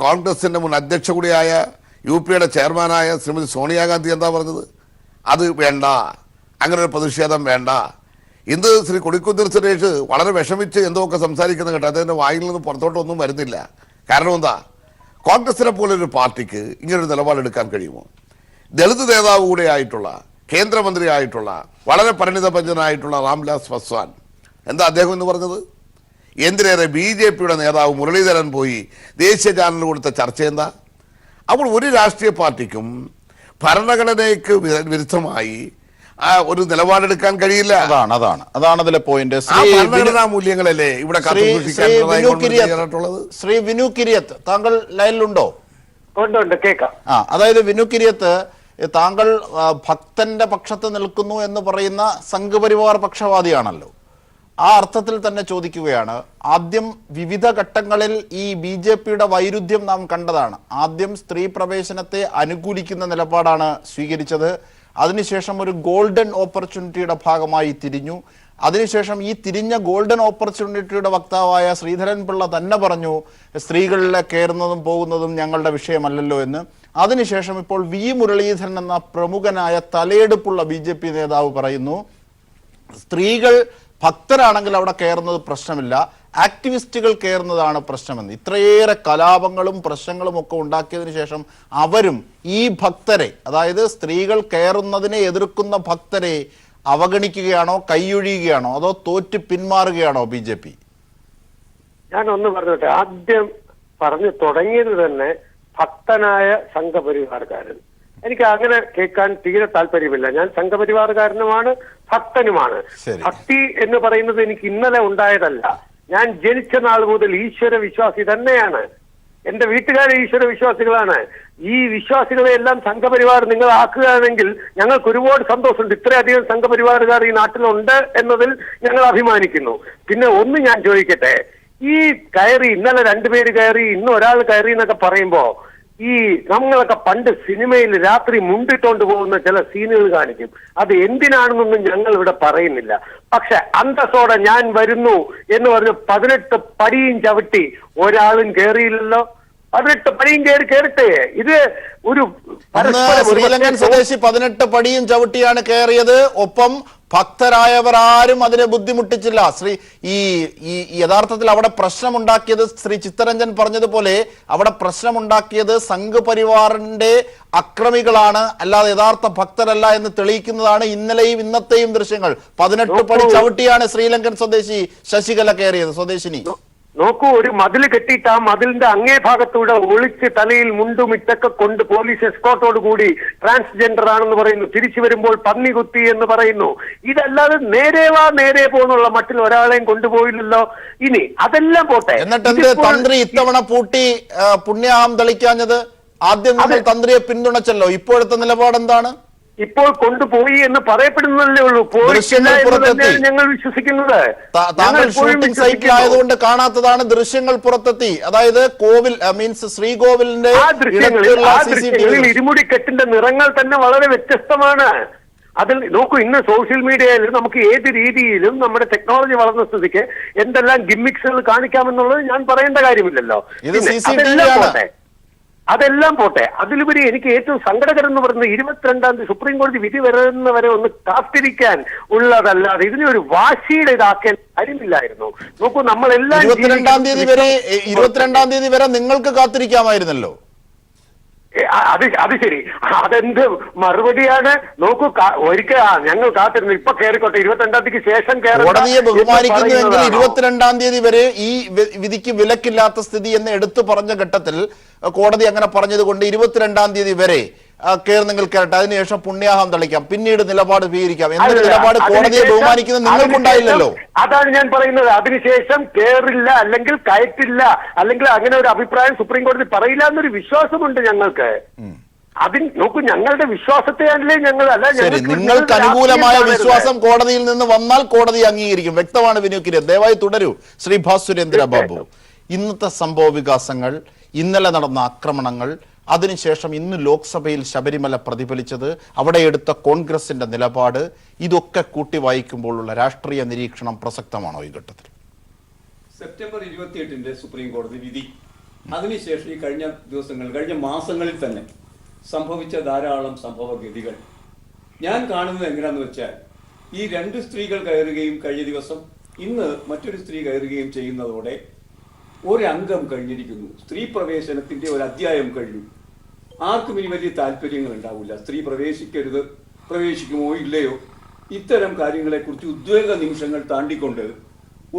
കോൺഗ്രസിൻ്റെ മുൻ അധ്യക്ഷ കൂടിയായ UP-യുടെ ചെയർമാനായ ശ്രീമതി സോണിയാഗാന്ധി എന്താ പറഞ്ഞത്? അത് വേണ്ട, അങ്ങനെ ഒരു പ്രതിഷേധം വേണ്ട. ഇന്ന് ശ്രീ കൊടിക്കുന്നിൽ സുരേഷ് വളരെ വിഷമിച്ച് എന്തൊക്കെ സംസാരിക്കുന്നത് കേട്ടോ. അദ്ദേഹത്തിൻ്റെ വായിൽ നിന്ന് പുറത്തോട്ടൊന്നും വരുന്നില്ല. കാരണം എന്താ? കോൺഗ്രസിനെ പോലൊരു പാർട്ടിക്ക് ഇങ്ങനൊരു നിലപാടെടുക്കാൻ കഴിയുമോ? ദളിത് നേതാവ് കൂടെ ആയിട്ടുള്ള, കേന്ദ്രമന്ത്രി ആയിട്ടുള്ള, വളരെ പരിണിതപഞ്ചനായിട്ടുള്ള രാംവിലാസ് പാസ്വാൻ എന്താ അദ്ദേഹം എന്ന് പറഞ്ഞത്? എന്തിനേറെ BJP-യുടെ നേതാവ് മുരളീധരൻ പോയി ദേശീയ ചാനലിന് കൊടുത്ത ചർച്ച എന്താ? അപ്പോൾ ഒരു രാഷ്ട്രീയ പാർട്ടിക്കും ഭരണഘടനയ്ക്ക് വിരുദ്ധമായി ഒരു നിലപാടെടുക്കാൻ കഴിയില്ല. അതാണ് അതിലെ പോയിന്റ്. ഭരണഘടനാ മൂല്യങ്ങളല്ലേ ഇവിടെ ശ്രീ വിനു കിരിയത്ത്, താങ്കൾ ലൈനിലുണ്ടോ? ഉണ്ട്, കേൾക്കാം. അതായത് വിനു കിരിയത്ത്, താങ്കൾ ഭക്തന്റെ പക്ഷത്ത് നിൽക്കുന്നു എന്ന് പറയുന്ന സംഘപരിവാർ പക്ഷപാതിയാണല്ലോ. ആ അർത്ഥത്തിൽ തന്നെ ചോദിക്കുകയാണ്, ആദ്യം വിവിധ ഘട്ടങ്ങളിൽ ഈ BJP-യുടെ വൈരുദ്ധ്യം നാം കണ്ടതാണ്. ആദ്യം സ്ത്രീ പ്രവേശനത്തെ അനുകൂലിക്കുന്ന നിലപാടാണ് സ്വീകരിച്ചത്. അതിനുശേഷം ഒരു ഗോൾഡൻ ഓപ്പർച്യൂണിറ്റിയുടെ ഭാഗമായി തിരിഞ്ഞു. അതിനുശേഷം ഈ തിരിഞ്ഞ ഗോൾഡൻ ഓപ്പർച്യൂണിറ്റിയുടെ വക്താവായ ശ്രീധരൻ പിള്ള തന്നെ പറഞ്ഞു, സ്ത്രീകളിലെ കയറുന്നതും പോകുന്നതും ഞങ്ങളുടെ വിഷയമല്ലല്ലോ എന്ന്. അതിനുശേഷം ഇപ്പോൾ V മുരളീധരൻ എന്ന പ്രമുഖനായ തലയെടുപ്പുള്ള BJP നേതാവ് പറയുന്നു, സ്ത്രീകൾ ഭക്തരാണെങ്കിൽ അവിടെ കയറുന്നത് പ്രശ്നമില്ല, ആക്ടിവിസ്റ്റുകൾ കയറുന്നതാണ് പ്രശ്നമെന്ന്. ഇത്രയേറെ കലാപങ്ങളും പ്രശ്നങ്ങളും ഒക്കെ ഉണ്ടാക്കിയതിനു ശേഷം അവരും ഈ ഭക്തരെ, അതായത് സ്ത്രീകൾ കയറുന്നതിനെ എതിർക്കുന്ന ഭക്തരെ അവഗണിക്കുകയാണോ, കൈയൊഴിയുകയാണോ, അതോ തോറ്റ് പിന്മാറുകയാണോ BJP? ഞാൻ ഒന്ന് പറഞ്ഞോട്ടെ. ആദ്യം പറഞ്ഞു തുടങ്ങിയത് തന്നെ ഭക്തനായ സംഘപരിവാർക്കാരൻ. എനിക്ക് അങ്ങനെ കേൾക്കാൻ തീരെ താല്പര്യമില്ല. ഞാൻ സംഘപരിവാർക്കാരനുമാണ്, ഭക്തനുമാണ്. ഭക്തി എന്ന് പറയുന്നത് എനിക്ക് ഇന്നലെ ഉണ്ടായതല്ല. ഞാൻ ജനിച്ച നാൾ മുതൽ ഈശ്വര വിശ്വാസി തന്നെയാണ്. എന്റെ വീട്ടുകാരെ ഈശ്വര വിശ്വാസികളാണ്. ഈ വിശ്വാസികളെ എല്ലാം സംഘപരിവാർ നിങ്ങൾ ആക്കുകയാണെങ്കിൽ ഞങ്ങൾക്ക് ഒരുപാട് സന്തോഷമുണ്ട്. ഇത്രയധികം സംഘപരിവാറുകാർ ഈ നാട്ടിലുണ്ട് എന്നതിൽ ഞങ്ങൾ അഭിമാനിക്കുന്നു. പിന്നെ ഒന്ന് ഞാൻ ചോദിക്കട്ടെ, ഈ കയറി ഇന്നലെ 2 പേര് കയറി, ഇന്ന് ഒരാൾ കയറി എന്നൊക്കെ പറയുമ്പോ, ഈ നമ്മളൊക്കെ പണ്ട് സിനിമയിൽ രാത്രി മുണ്ടിട്ടോണ്ട് പോകുന്ന ചില സീനുകൾ കാണിക്കും. അത് എന്തിനാണെന്നൊന്നും ഞങ്ങൾ ഇവിടെ പറയുന്നില്ല. പക്ഷെ അന്തസ്സോടെ ഞാൻ വരുന്നു എന്ന് പറഞ്ഞ് 18 പടിയും ചവിട്ടി ഒരാളും കയറിയില്ലല്ലോ. 18 പടിയും കയറട്ടെ. ഇത് ഒരു ശ്രീലങ്കൻ സ്വദേശി 18 പടിയും ചവിട്ടിയാണ് കയറിയത്. ഒപ്പം ഭക്തരായവർ ആരും അതിനെ ബുദ്ധിമുട്ടിച്ചില്ല. ഈ യഥാർത്ഥത്തിൽ അവിടെ പ്രശ്നമുണ്ടാക്കിയത് ശ്രീ ചിത്തരഞ്ജൻ പറഞ്ഞതുപോലെ അവിടെ പ്രശ്നമുണ്ടാക്കിയത് സംഘപരിവാറിന്റെ അക്രമികളാണ്, അല്ലാതെ യഥാർത്ഥ ഭക്തരല്ല എന്ന് തെളിയിക്കുന്നതാണ് ഇന്നലെയും ഇന്നത്തെയും ദൃശ്യങ്ങൾ. 18 പടി ചവിട്ടിയാണ് ശ്രീലങ്കൻ സ്വദേശി ശശികല കയറിയത്, സ്വദേശിനി. നോക്കൂ, ഒരു മതിൽ കെട്ടിയിട്ട് ആ മതിലിന്റെ അങ്ങേ ഭാഗത്തൂടെ ഒളിച്ച് തലയിൽ മുണ്ടും ഇട്ടൊക്കെ കൊണ്ട് പോലീസ് എസ്കോർട്ടോട് കൂടി ട്രാൻസ്ജെൻഡർ ആണെന്ന് പറയുന്നു. തിരിച്ചു വരുമ്പോൾ പന്നി കുത്തി എന്ന് പറയുന്നു. ഇതല്ലാതെ നേരെ പോന്നുള്ള മട്ടിൽ ഒരാളെയും കൊണ്ടുപോയില്ലല്ലോ. ഇനി അതെല്ലാം പോട്ടെ, എന്നിട്ട് തന്ത്രി ഇത്തവണ പൂട്ടി പുണ്യാഹം തെളിക്കാഞ്ഞത്? ആദ്യം നമ്മൾ തന്ത്രിയെ പിന്തുണച്ചല്ലോ, ഇപ്പോഴത്തെ നിലപാട് എന്താണ്? ഇപ്പോൾ കൊണ്ടുപോയി എന്ന് പറയപ്പെടുന്നതല്ലേ ഉള്ളൂ. ദൃശ്യങ്ങൾ പോയിട്ടില്ല എന്ന് പുറത്തെത്തി. തന്നെയാണ് ഞങ്ങൾ വിശ്വസിക്കുന്നത്. താങ്കൾ ഷൂട്ടിംഗ് സൈറ്റിലായതുകൊണ്ട് കാണാത്തതാണ്. ദൃശ്യങ്ങൾ പുറത്തെത്തി. അതായത് കോവിൽ മീൻസ് ശ്രീകോവിലിന്റെ ആ ദൃശ്യങ്ങളിൽ ഇരുമുടിക്കെട്ടിന്റെ നിറങ്ങൾ തന്നെ വളരെ വ്യത്യസ്തമാണ്. അതിൽ നോക്കൂ, ഇന്ന് സോഷ്യൽ മീഡിയയിൽ നമുക്ക് ഏത് രീതിയിലും നമ്മുടെ ടെക്നോളജി വളർന്ന സ്ഥിതിക്ക് എന്തെല്ലാം ഗിമ്മിക്സുകൾ കാണിക്കാമെന്നുള്ളത് ഞാൻ പറയേണ്ട കാര്യമില്ലല്ലോ. അതെല്ലാം പോട്ടെ, അതിലുപരി എനിക്ക് ഏറ്റവും സങ്കടകരം എന്ന് പറയുന്നത് 22-ാം തീയതി സുപ്രീം കോടതി വിധി വരുന്നവരെ ഒന്ന് കാത്തിരിക്കാൻ ഉള്ളതല്ലാതെ ഇതിനെ ഒരു വാശിയുടെ ഇതാക്കാൻ കാര്യമില്ലായിരുന്നു. നോക്കൂ, നമ്മളെല്ലാം 22-ാം തീയതി വരെ നിങ്ങൾക്ക് കാത്തിരിക്കാമായിരുന്നല്ലോ. അത് ശരി, അതെന്ത് മറുപടിയാണ്? നോക്കൂ, ഒരിക്കൽ ഞങ്ങൾ കാത്തിരുന്നു, ഇപ്പൊ കയറിക്കോട്ടെ, 22-ാം തീയതിക്ക് ശേഷം കോടതിയെ ബഹുമാനിക്കുന്നുവെങ്കിൽ 22-ാം തീയതി വരെ ഈ വിധിക്ക് വിലക്കില്ലാത്ത സ്ഥിതി എന്ന് എടുത്തു പറഞ്ഞ ഘട്ടത്തിൽ കോടതി അങ്ങനെ പറഞ്ഞതുകൊണ്ട് 22-ാം തീയതി വരെ കയറുന്നെങ്കിൽ കയറട്ടെ, അതിനുശേഷം പുണ്യാഹം തളിക്കാം, പിന്നീട് നിലപാട് സ്വീകരിക്കാം എന്ന നിലപാട് കോടതിയെ ബഹുമാനിക്കുന്നത് നിങ്ങൾക്കുണ്ടായില്ലല്ലോ. അതാണ് ഞാൻ പറയുന്നത്. അതിനുശേഷം കയറില്ല, അല്ലെങ്കിൽ കയറ്റില്ല, അല്ലെങ്കിൽ അങ്ങനെ ഒരു അഭിപ്രായം സുപ്രീം കോടതി പറയില്ല എന്നൊരു വിശ്വാസമുണ്ട് ഞങ്ങൾക്ക്. നോക്കൂ, ഞങ്ങളുടെ വിശ്വാസത്തെയല്ലേ ഞങ്ങൾ ശരി, നിങ്ങൾക്ക് അനുകൂലമായ വിശ്വാസം കോടതിയിൽ നിന്ന് വന്നാൽ കോടതി അംഗീകരിക്കും. വ്യക്തമാണ് വിനു കിരൺ. ദയവായി തുടരൂ ശ്രീ ഭാസുരേന്ദ്ര ബാബു. ഇന്നത്തെ സംഭവ വികാസങ്ങൾ, ഇന്നലെ നടന്ന ആക്രമണങ്ങൾ, അതിനുശേഷം ഇന്ന് ലോക്സഭയിൽ ശബരിമല പ്രതിഫലിച്ചത്, അവിടെ എടുത്ത കോൺഗ്രസിന്റെ നിലപാട്, ഇതൊക്കെ കൂട്ടി വായിക്കുമ്പോഴുള്ള രാഷ്ട്രീയ നിരീക്ഷണം പ്രസക്തമാണോ ഈ ഘട്ടത്തിൽ? സെപ്റ്റംബർ 28-ന്റെ സുപ്രീം കോടതി വിധി, അതിനുശേഷം ഈ കഴിഞ്ഞ മാസങ്ങളിൽ തന്നെ സംഭവിച്ച ധാരാളം സംഭവഗതികൾ ഞാൻ കാണുന്നത് എങ്ങനെയാണെന്ന് വെച്ചാൽ, ഈ 2 സ്ത്രീകൾ കയറുകയും കഴിഞ്ഞ ദിവസം ഇന്ന് മറ്റൊരു സ്ത്രീ കയറുകയും ചെയ്യുന്നതോടെ ഒരംഗം കഴിഞ്ഞിരിക്കുന്നു. സ്ത്രീ പ്രവേശനത്തിന്റെ ഒരു അധ്യായം കഴിഞ്ഞു. ആർക്കും ഇനി വലിയ താല്പര്യങ്ങൾ ഉണ്ടാവില്ല. സ്ത്രീ പ്രവേശിക്കരുത്, പ്രവേശിക്കുമോ ഇല്ലയോ, ഇത്തരം കാര്യങ്ങളെക്കുറിച്ച് ഉദ്വേഗ നിമിഷങ്ങൾ താണ്ടിക്കൊണ്ട്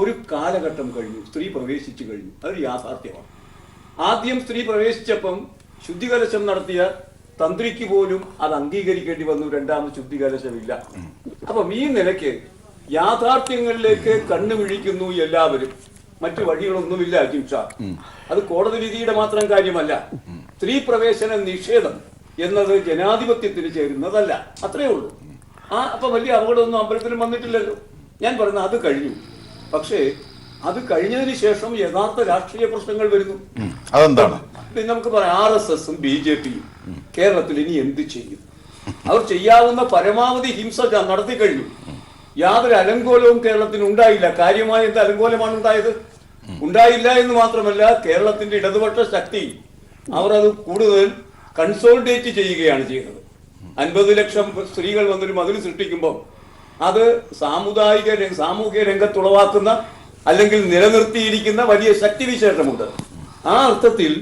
ഒരു കാലഘട്ടം കഴിഞ്ഞു. സ്ത്രീ പ്രവേശിച്ചു കഴിഞ്ഞു. അതൊരു യാഥാർത്ഥ്യമാണ്. ആദ്യം സ്ത്രീ പ്രവേശിച്ചപ്പം ശുദ്ധികലശം നടത്തിയ തന്ത്രിക്ക് പോലും അത് അംഗീകരിക്കേണ്ടി വന്നു. രണ്ടാമത് ശുദ്ധികലശമില്ല. അപ്പം ഈ നിലയ്ക്ക് യാഥാർത്ഥ്യങ്ങളിലേക്ക് കണ്ണുമിഴിക്കുന്നു എല്ലാവരും. മറ്റു വഴികളൊന്നുമില്ല ജിംഷ. അത് കോടതി വിധിയുടെ മാത്രം കാര്യമല്ല. സ്ത്രീ പ്രവേശന നിഷേധം എന്നത് ജനാധിപത്യത്തിന് ചേരുന്നതല്ല. അത്രയേ ഉള്ളൂ. അപ്പൊ വലിയ അപകടമൊന്നും അമ്പലത്തിലും വന്നിട്ടില്ലല്ലോ. ഞാൻ പറയുന്നത് അത് കഴിഞ്ഞു. പക്ഷേ അത് കഴിഞ്ഞതിന് ശേഷം യഥാർത്ഥ രാഷ്ട്രീയ പ്രശ്നങ്ങൾ വരുന്നു. അതെന്താണ്? പിന്നെ നമുക്ക് പറയാം, RSSും BJPയും കേരളത്തിൽ ഇനി എന്ത് ചെയ്യും? അവർ ചെയ്യാവുന്ന പരമാവധി ഹിംസ നടത്തി കഴിഞ്ഞു. യാതൊരു അലങ്കോലവും കേരളത്തിന് ഉണ്ടായില്ല. കാര്യമായ എന്ത് അലങ്കോലമാണ് ഉണ്ടായത്? ഉണ്ടായില്ല എന്ന് മാത്രമല്ല, കേരളത്തിന്റെ ഇടതുപക്ഷ ശക്തി അവർ അത് കൂടുതൽ കൺസോളിഡേറ്റ് ചെയ്യുകയാണ് ചെയ്യുന്നത്. 50 ലക്ഷം സ്ത്രീകൾ വന്നൊരു മതിൽ സൃഷ്ടിക്കുമ്പോൾ അത് സാമൂഹിക രംഗത്തുളവാക്കുന്ന അല്ലെങ്കിൽ നിലനിർത്തിയിരിക്കുന്ന വലിയ ശക്തിവിശേഷമുണ്ട്. ആ അർത്ഥത്തിൽ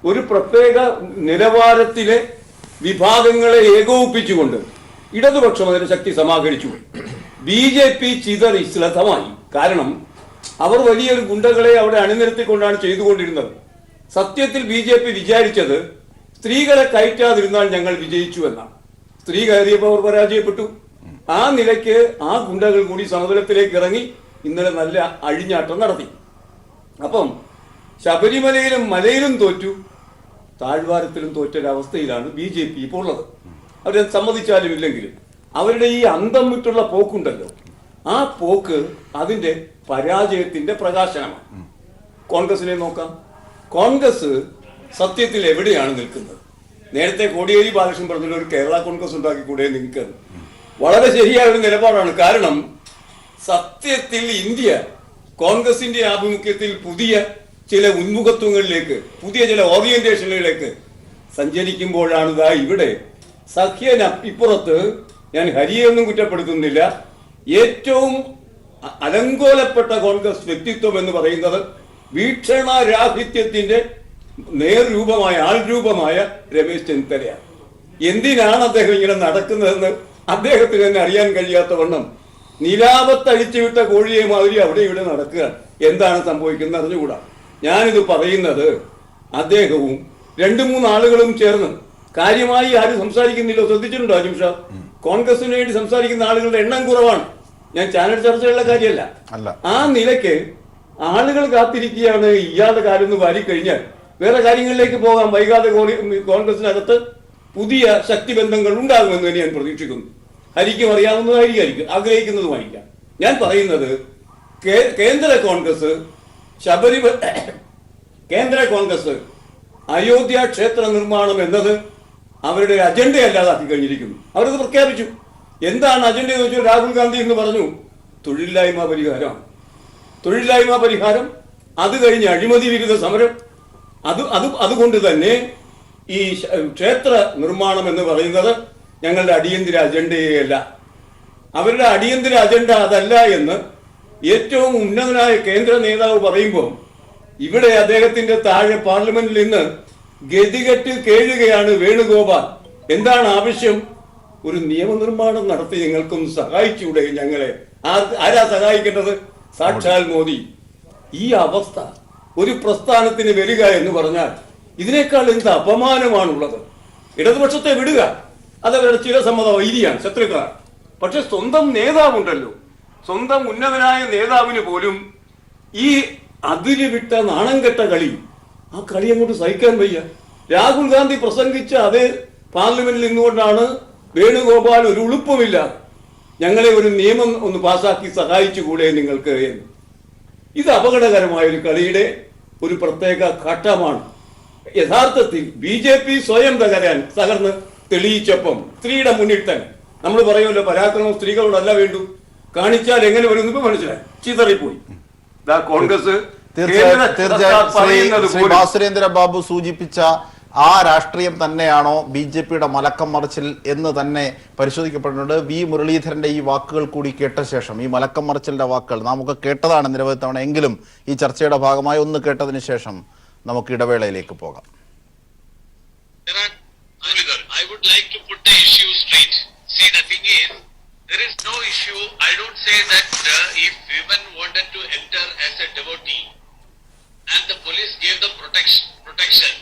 ഒരു പ്രത്യേക നിലവാരത്തിലെ വിഭാഗങ്ങളെ ഏകോപിപ്പിച്ചുകൊണ്ട് ഇടതുപക്ഷം അതിന്റെ ശക്തി സമാഹരിച്ചു. BJP ചിതറി ശ്ലഥമായി. കാരണം അവർ വലിയൊരു ഗുണ്ടകളെ അവിടെ അണിനിരത്തിക്കൊണ്ടാണ് ചെയ്തുകൊണ്ടിരുന്നത്. സത്യത്തിൽ BJP വിചാരിച്ചത് സ്ത്രീകളെ കയറ്റാതിരുന്നാൽ ഞങ്ങൾ വിജയിച്ചു എന്നാണ്. സ്ത്രീ കയറിയപ്പോൾ അവർ പരാജയപ്പെട്ടു. ആ നിലയ്ക്ക് ആ ഗുണ്ടകൾ കൂടി സമതലത്തിലേക്ക് ഇറങ്ങി ഇന്നലെ നല്ല അഴിഞ്ഞാട്ടം നടത്തി. അപ്പം ശബരിമലയിലും മലയിലും തോറ്റു, താഴ്വാരത്തിലും തോറ്റൊരവസ്ഥയിലാണ് BJP ഇപ്പോൾ ഉള്ളത്. അവരെ സമ്മതിച്ചാലും ഇല്ലെങ്കിലും അവരുടെ ഈ അന്തം വിട്ടുള്ള പോക്കുണ്ടല്ലോ, ആ പോക്ക് അതിന്റെ പരാജയത്തിന്റെ പ്രകാശനമാണ്. കോൺഗ്രസിനെ നോക്കാം. കോൺഗ്രസ് സത്യത്തിൽ എവിടെയാണ് നിൽക്കുന്നത്? നേരത്തെ കോടിയേരി ബാലകൃഷ്ണൻ പറഞ്ഞ ഒരു കേരള കോൺഗ്രസ് ഉണ്ടാക്കിക്കൂടെ നിങ്ങൾക്ക്? വളരെ ശരിയായ ഒരു നിലപാടാണ്. കാരണം സത്യത്തിൽ ഇന്ത്യ കോൺഗ്രസിന്റെ ആഭിമുഖ്യത്തിൽ പുതിയ ചില ഉന്മുഖത്വങ്ങളിലേക്ക്, പുതിയ ചില ഓറിയന്റേഷനുകളിലേക്ക് സഞ്ചരിക്കുമ്പോഴാണ് ഇവിടെ സഖ്യന് ഇപ്പുറത്ത്, ഞാൻ ഹരിയൊന്നും കുറ്റപ്പെടുത്തുന്നില്ല, ഏറ്റവും അലങ്കോലപ്പെട്ട കോൺഗ്രസ് വ്യക്തിത്വം എന്ന് പറയുന്നത് വീക്ഷണരാഹിത്യത്തിന്റെ ആൾരൂപമായ രമേശ് ചെന്നിത്തലയാണ്. എന്തിനാണ് അദ്ദേഹം ഇങ്ങനെ നടക്കുന്നതെന്ന് അദ്ദേഹത്തിന് തന്നെ അറിയാൻ കഴിയാത്ത വണ്ണം നിലാപത്തഴിച്ചുവിട്ട കോഴിയെ മാതിരി അവിടെ ഇവിടെ നടക്കുക. എന്താണ് സംഭവിക്കുന്നത് അറിഞ്ഞുകൂടാ. ഞാനിത് പറയുന്നത് അദ്ദേഹവും 2-3 ആളുകളും ചേർന്ന് കാര്യമായി ആരും സംസാരിക്കുന്നില്ല. ശ്രദ്ധിച്ചിട്ടുണ്ടോ അജിംഷ? കോൺഗ്രസിന് വേണ്ടി സംസാരിക്കുന്ന ആളുകളുടെ എണ്ണം കുറവാണ്. ഞാൻ ചാനൽ ചർച്ചയുള്ള കാര്യമല്ല. ആ നിലയ്ക്ക് ആളുകൾ കാത്തിരിക്കുകയാണ്. ഇയാളുടെ കാര്യം ഒന്ന് വാരിക്കഴിഞ്ഞാൽ വേറെ കാര്യങ്ങളിലേക്ക് പോകാം. വൈകാതെ കോൺഗ്രസിനകത്ത് പുതിയ ശക്തിബന്ധങ്ങൾ ഉണ്ടാകുമെന്ന് തന്നെ ഞാൻ പ്രതീക്ഷിക്കുന്നു. ഹരിക്കും അറിയാവുന്നതായിരിക്കും, ആഗ്രഹിക്കുന്നതുമായിരിക്കാം. ഞാൻ പറയുന്നത് കേന്ദ്ര കോൺഗ്രസ് അയോധ്യ ക്ഷേത്ര നിർമ്മാണം എന്നത് അവരുടെ അജണ്ടയല്ലാതാക്കി കഴിഞ്ഞിരിക്കുന്നു. അവരത് പ്രഖ്യാപിച്ചു. എന്താണ് അജണ്ട എന്ന് വെച്ചാൽ രാഹുൽ ഗാന്ധി എന്ന് പറഞ്ഞു തൊഴിലില്ലായ്മ പരിഹാരം, അത് കഴിഞ്ഞ് അഴിമതി വിരുദ്ധ സമരം. അതുകൊണ്ട് തന്നെ ഈ ക്ഷേത്ര നിർമ്മാണം എന്ന് പറയുന്നത് ഞങ്ങളുടെ അടിയന്തര അജണ്ടയല്ല. അവരുടെ അടിയന്തര അജണ്ട അതല്ല എന്ന് ഏറ്റവും ഉന്നതനായ കേന്ദ്ര നേതാവ് പറയുമ്പോൾ ഇവിടെ അദ്ദേഹത്തിന്റെ താഴെ പാർലമെന്റിൽ നിന്ന് ഗതികെട്ട് കേഴുകയാണ് വേണുഗോപാൽ. എന്താണ് ആവശ്യം? ഒരു നിയമനിർമ്മാണം നടത്തി ഞങ്ങൾക്കൊന്ന് സഹായിച്ചൂടെ ഞങ്ങളെ? ആരാ സഹായിക്കേണ്ടത്? സാക്ഷാൽ മോദി. ഈ അവസ്ഥ ഒരു പ്രസ്ഥാനത്തിന് വരിക എന്ന് പറഞ്ഞാൽ ഇതിനേക്കാൾ എന്ത് അപമാനമാണുള്ളത്? ഇടതുപക്ഷത്തെ വിടുക, അതവരുടെ ചിരസമ്മത വൈരിയാണ്, ശത്രുക്കളാണ്. പക്ഷെ സ്വന്തം നേതാവുണ്ടല്ലോ, സ്വന്തം ഉന്നതനായ നേതാവിന് പോലും ഈ അതിര് വിട്ട നാണം കെട്ട കളി, ആ കളി അങ്ങോട്ട് സഹിക്കാൻ വയ്യ. രാഹുൽ ഗാന്ധി പ്രസംഗിച്ച അതേ പാർലമെന്റിൽ നിന്നുകൊണ്ടാണ് വേണുഗോപാൽ ഒരു ഉളുപ്പുമില്ല ഞങ്ങളെ ഒരു നിയമം ഒന്ന് പാസാക്കി സഹായിച്ചുകൂടെ നിങ്ങൾക്ക് എന്ന്. ഇത് അപകടകരമായ ഒരു കളിയുടെ ഒരു പ്രത്യേക ഘട്ടമാണ്. യഥാർത്ഥത്തിൽ BJP സ്വയം തകർന്ന് തെളിയിച്ചപ്പം സ്ത്രീയുടെ മുന്നിൽ തന്നെ നമ്മൾ പറയുമല്ലോ, പരാക്രമം സ്ത്രീകളോടല്ല വേണ്ടു, കാണിച്ചാൽ എങ്ങനെ വരും ഇപ്പൊ മനസ്സിലായി, ചിതറിപ്പോയി. കോൺഗ്രസ് ശ്രീ ഭാസുരേന്ദ്ര ബാബു സൂചിപ്പിച്ച ആ രാഷ്ട്രീയം തന്നെയാണോ BJPയുടെ മലക്കം മറിച്ചിൽ എന്ന് തന്നെ പരിശോധിക്കപ്പെട്ടിട്ടുണ്ട്. വി മുരളീധരന്റെ ഈ വാക്കുകൾ കൂടി കേട്ട ശേഷം, ഈ മലക്കം മറിച്ചിലിന്റെ വാക്കുകൾ നമുക്ക് കേട്ടതാണ് നിരവധി തവണ, എങ്കിലും ഈ ചർച്ചയുടെ ഭാഗമായി ഒന്ന് കേട്ടതിന് ശേഷം നമുക്ക് ഇടവേളയിലേക്ക് പോകാം. I would like to put the issue straight. See, the thing is, there is no issue. I don't say that if women wanted to enter as a devotee and the police gave them protection,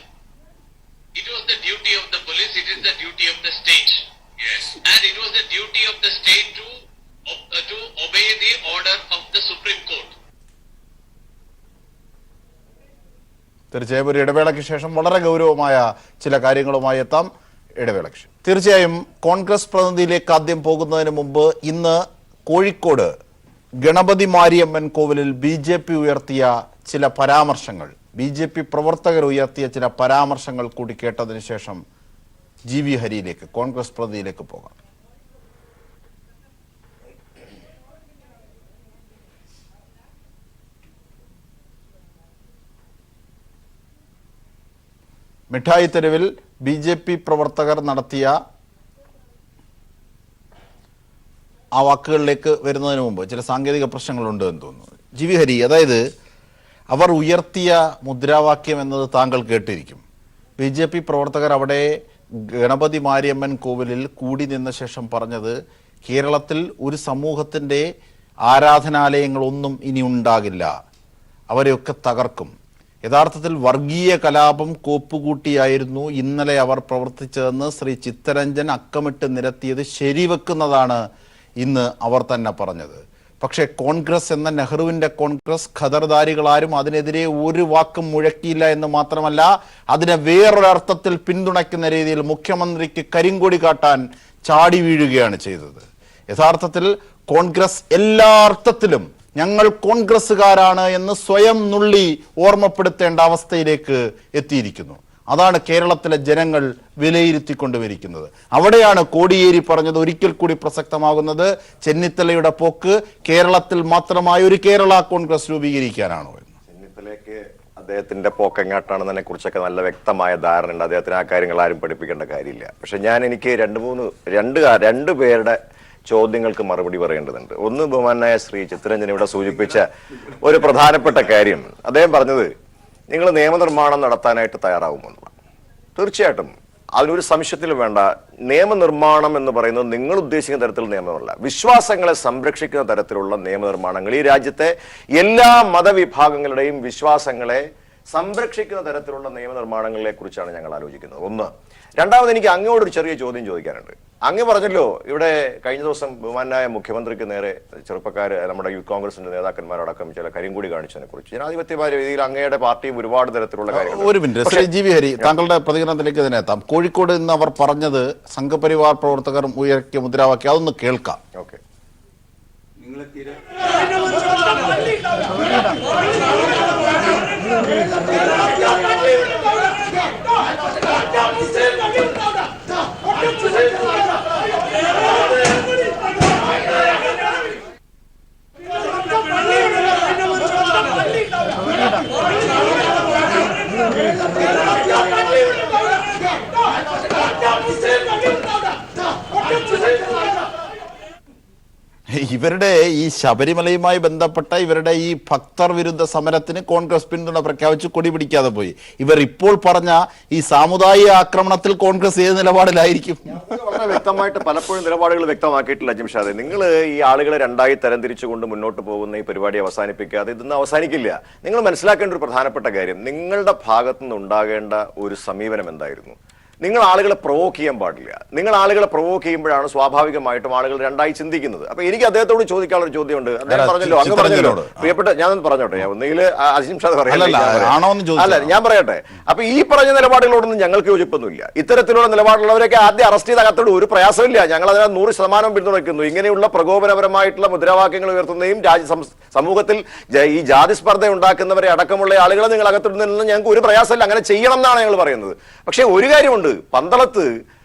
it was the duty of the police, it is the duty of the state. Yes. And it was the duty of the state to obey the order of the Supreme Court. തീർച്ചയായും ഒരു ഇടവേളയ്ക്ക് ശേഷം വളരെ ഗൗരവമായ ചില കാര്യങ്ങളുമായി എത്താം. ഇടവേളയ്ക്ക് ശേഷം തീർച്ചയായും കോൺഗ്രസ് പ്രതിനിധിയിലേക്ക് ആദ്യം പോകുന്നതിന് മുമ്പ് ഇന്ന് കോഴിക്കോട് ഗണപതി മാരിയമ്മൻ കോവിലിൽ BJP ഉയർത്തിയ ചില പരാമർശങ്ങൾ, BJP പ്രവർത്തകർ ഉയർത്തിയ ചില പരാമർശങ്ങൾ കൂടി കേട്ടതിന് ശേഷം GV ഹരിയിലേക്ക്, കോൺഗ്രസ് പ്രതിനിധിയിലേക്ക് പോകാം. മിഠായി തെരുവിൽ BJP പ്രവർത്തകർ നടത്തിയ ആ വാക്കുകളിലേക്ക് വരുന്നതിന് മുമ്പ് ചില സാങ്കേതിക പ്രശ്നങ്ങളുണ്ട് എന്ന് തോന്നുന്നു. GV ഹരി, അതായത് അവർ ഉയർത്തിയ മുദ്രാവാക്യം എന്നത് താങ്കൾ കേട്ടിരിക്കും. BJP പ്രവർത്തകർ അവിടെ ഗണപതി മാരിയമ്മൻ കോവിലിൽ കൂടി നിന്ന ശേഷം പറഞ്ഞത് കേരളത്തിൽ ഒരു സമൂഹത്തിൻ്റെ ആരാധനാലയങ്ങളൊന്നും ഇനി ഉണ്ടാകില്ല, അവരെയൊക്കെ തകർക്കും. യഥാർത്ഥത്തിൽ വർഗീയ കലാപം കോപ്പുകൂട്ടിയായിരുന്നു ഇന്നലെ അവർ പ്രവർത്തിച്ചതെന്ന് ശ്രീ ചിത്തരഞ്ജൻ അക്കമിട്ട് നിരത്തിയത് ശരിവെക്കുന്നതാണ് ഇന്ന് അവർ തന്നെ പറഞ്ഞത്. പക്ഷേ കോൺഗ്രസ് എന്ന നെഹ്റുവിൻ്റെ കോൺഗ്രസ് ഖദർദാരികളാരും അതിനെതിരെ ഒരു വാക്കും മുഴക്കിയില്ല എന്ന് മാത്രമല്ല, അതിനെ വേറൊരർത്ഥത്തിൽ പിന്തുണയ്ക്കുന്ന രീതിയിൽ മുഖ്യമന്ത്രിക്ക് കരിങ്കൊടി കാട്ടാൻ ചാടി വീഴുകയാണ് ചെയ്തത്. യഥാർത്ഥത്തിൽ കോൺഗ്രസ് എല്ലാ അർത്ഥത്തിലും ഞങ്ങൾ കോൺഗ്രസ്സുകാരാണ് എന്ന് സ്വയം നുള്ളി ഓർമ്മപ്പെടുത്തേണ്ട അവസ്ഥയിലേക്ക് എത്തിയിരിക്കുന്നു. അതാണ് കേരളത്തിലെ ജനങ്ങൾ വിലയിരുത്തിക്കൊണ്ടുവരിക്കുന്നത്. അവിടെയാണ് കോടിയേരി പറഞ്ഞത് ഒരിക്കൽ കൂടി പ്രസക്തമാകുന്നത്, ചെന്നിത്തലയുടെ പോക്ക് കേരളത്തിൽ മാത്രമായ ഒരു കേരള കോൺഗ്രസ് രൂപീകരിക്കാനാണോ എന്ന്. ചെന്നിത്തലയ്ക്ക് അദ്ദേഹത്തിന്റെ പോക്ക് എങ്ങോട്ടാണെന്നതിനെ കുറിച്ചൊക്കെ നല്ല വ്യക്തമായ ധാരണയുണ്ട്. അദ്ദേഹത്തിന് ആ കാര്യങ്ങൾ ആരും പഠിപ്പിക്കേണ്ട കാര്യമില്ല. പക്ഷെ എനിക്ക് രണ്ട് പേരുടെ ചോദ്യങ്ങൾക്ക് മറുപടി പറയേണ്ടതുണ്ട്. ഒന്ന്, ബഹുമാനായ ശ്രീ ചിത്തരഞ്ജൻ ഇവിടെ സൂചിപ്പിച്ച ഒരു പ്രധാനപ്പെട്ട കാര്യം, അദ്ദേഹം പറഞ്ഞത് നിങ്ങൾ നിയമനിർമ്മാണം നടത്താനായിട്ട് തയ്യാറാവുമെന്നുള്ളതാണ്. തീർച്ചയായിട്ടും അതിനൊരു സംശയത്തിലും വേണ്ട. നിയമനിർമ്മാണം എന്ന് പറയുന്നത് നിങ്ങൾ ഉദ്ദേശിക്കുന്ന തരത്തിലുള്ള നിയമമല്ല, വിശ്വാസങ്ങളെ സംരക്ഷിക്കുന്ന തരത്തിലുള്ള നിയമനിർമ്മാണങ്ങൾ ഈ രാജ്യത്തെ എല്ലാ മതവിഭാഗങ്ങളുടെയും വിശ്വാസങ്ങളെ സംരക്ഷിക്കുന്ന തരത്തിലുള്ള നിയമനിർമ്മാണങ്ങളെ കുറിച്ചാണ് ഞങ്ങൾ ആലോചിക്കുന്നത്. ഒന്ന്. രണ്ടാമത്, എനിക്ക് അങ്ങോട്ടൊരു ചെറിയ ചോദ്യം ചോദിക്കാനുണ്ട്. അങ്ങ് പറഞ്ഞല്ലോ ഇവിടെ കഴിഞ്ഞ ദിവസം ബഹുമാനായ മുഖ്യമന്ത്രിക്ക് നേരെ ചെറുപ്പക്കാർ നമ്മുടെ യൂത്ത് കോൺഗ്രസിന്റെ നേതാക്കന്മാരടക്കം ചില കരിങ്കൂടി കാണിച്ചതിനെ കുറിച്ച് ജനാധിപത്യമായ രീതിയിൽ അങ്ങയുടെ പാർട്ടിയും ഒരുപാട് തരത്തിലുള്ള കാര്യങ്ങൾ. ഒരു minute Shri G V Hari, താങ്കളുടെ പ്രതികരണത്തിലേക്ക് തന്നെ എത്താം. കോഴിക്കോട് ഇന്ന് അവർ പറഞ്ഞത് സംഘപരിവാർ പ്രവർത്തകർ ഉയർത്തിയ മുദ്രാവാക്യം, അതൊന്ന് കേൾക്കാം. ഓക്കെ. നിങ്ങളെ തീരെ ഇവരുടെ ഈ ശബരിമലയുമായി ബന്ധപ്പെട്ട ഇവരുടെ ഈ ഭക്തർ വിരുദ്ധ സമരത്തിന് കോൺഗ്രസ് പിന്തുണ പ്രഖ്യാപിച്ച് കൊടി പിടിക്കാതെ പോയി. ഇവർ ഇപ്പോൾ പറഞ്ഞ ഈ സാമുദായിക ആക്രമണത്തിൽ കോൺഗ്രസ് ഏത് നിലപാടിലായിരിക്കും? വളരെ വ്യക്തമായിട്ട് പലപ്പോഴും നിലപാടുകൾ വ്യക്തമാക്കിയിട്ടില്ല ജിംഷാദെ. നിങ്ങൾ ഈ ആളുകളെ രണ്ടായി തരംതിരിച്ചുകൊണ്ട് മുന്നോട്ട് പോകുന്ന ഈ പരിപാടി അവസാനിപ്പിക്കാതെ ഇതൊന്നും അവസാനിക്കില്ല. നിങ്ങൾ മനസ്സിലാക്കേണ്ട ഒരു പ്രധാനപ്പെട്ട കാര്യം, നിങ്ങളുടെ ഭാഗത്തു നിന്ന് ഉണ്ടാകേണ്ട ഒരു സമീപനം എന്തായിരുന്നു? നിങ്ങൾ ആളുകളെ പ്രൊവോക്ക് ചെയ്യാൻ പാടില്ല. നിങ്ങൾ ആളുകളെ പ്രൊവോക്ക് ചെയ്യുമ്പോഴാണ് സ്വാഭാവികമായിട്ടും ആളുകൾ രണ്ടായി ചിന്തിക്കുന്നത്. അപ്പൊ എനിക്ക് അദ്ദേഹത്തോട് ചോദിക്കാനുള്ള ഒരു ചോദ്യമുണ്ട്. അദ്ദേഹം പറഞ്ഞല്ലോ, അങ്ങ് പറഞ്ഞല്ലോ, പ്രിയപ്പെട്ട, ഞാനൊന്ന് പറഞ്ഞോട്ടെ, ഒന്നുകിൽ അജിംഷാദ് അല്ല, ഞാൻ പറയട്ടെ. അപ്പൊ ഈ പറഞ്ഞ നിലപാടുകളോടൊന്നും ഞങ്ങൾക്ക് യോജിപ്പൊന്നുമില്ല. ഇത്തരത്തിലുള്ള നിലപാടുള്ളവരൊക്കെ ആദ്യം അറസ്റ്റ് ചെയ്ത് അകത്തോട് ഒരു പ്രയാസമില്ല. ഞങ്ങൾ അതിനെ 100% പിന്തുണയ്ക്കുന്നു. ഇങ്ങനെയുള്ള പ്രകോപനപരമായിട്ടുള്ള മുദ്രാവാക്യങ്ങൾ ഉയർത്തുന്നതും സമൂഹത്തിൽ ഈ ജാതി സ്പർദ്ധ ഉണ്ടാക്കുന്നവരെ അടക്കമുള്ള ആളുകളെ നിങ്ങൾ അകത്തിടുന്നതിൽ ഞങ്ങൾക്ക് ഒരു പ്രയാസമില്ല. അങ്ങനെ ചെയ്യണം എന്നാണ് ഞങ്ങൾ പറയുന്നത്. പക്ഷേ ഒരു കാര്യമുണ്ട്, പന്തളത്ത്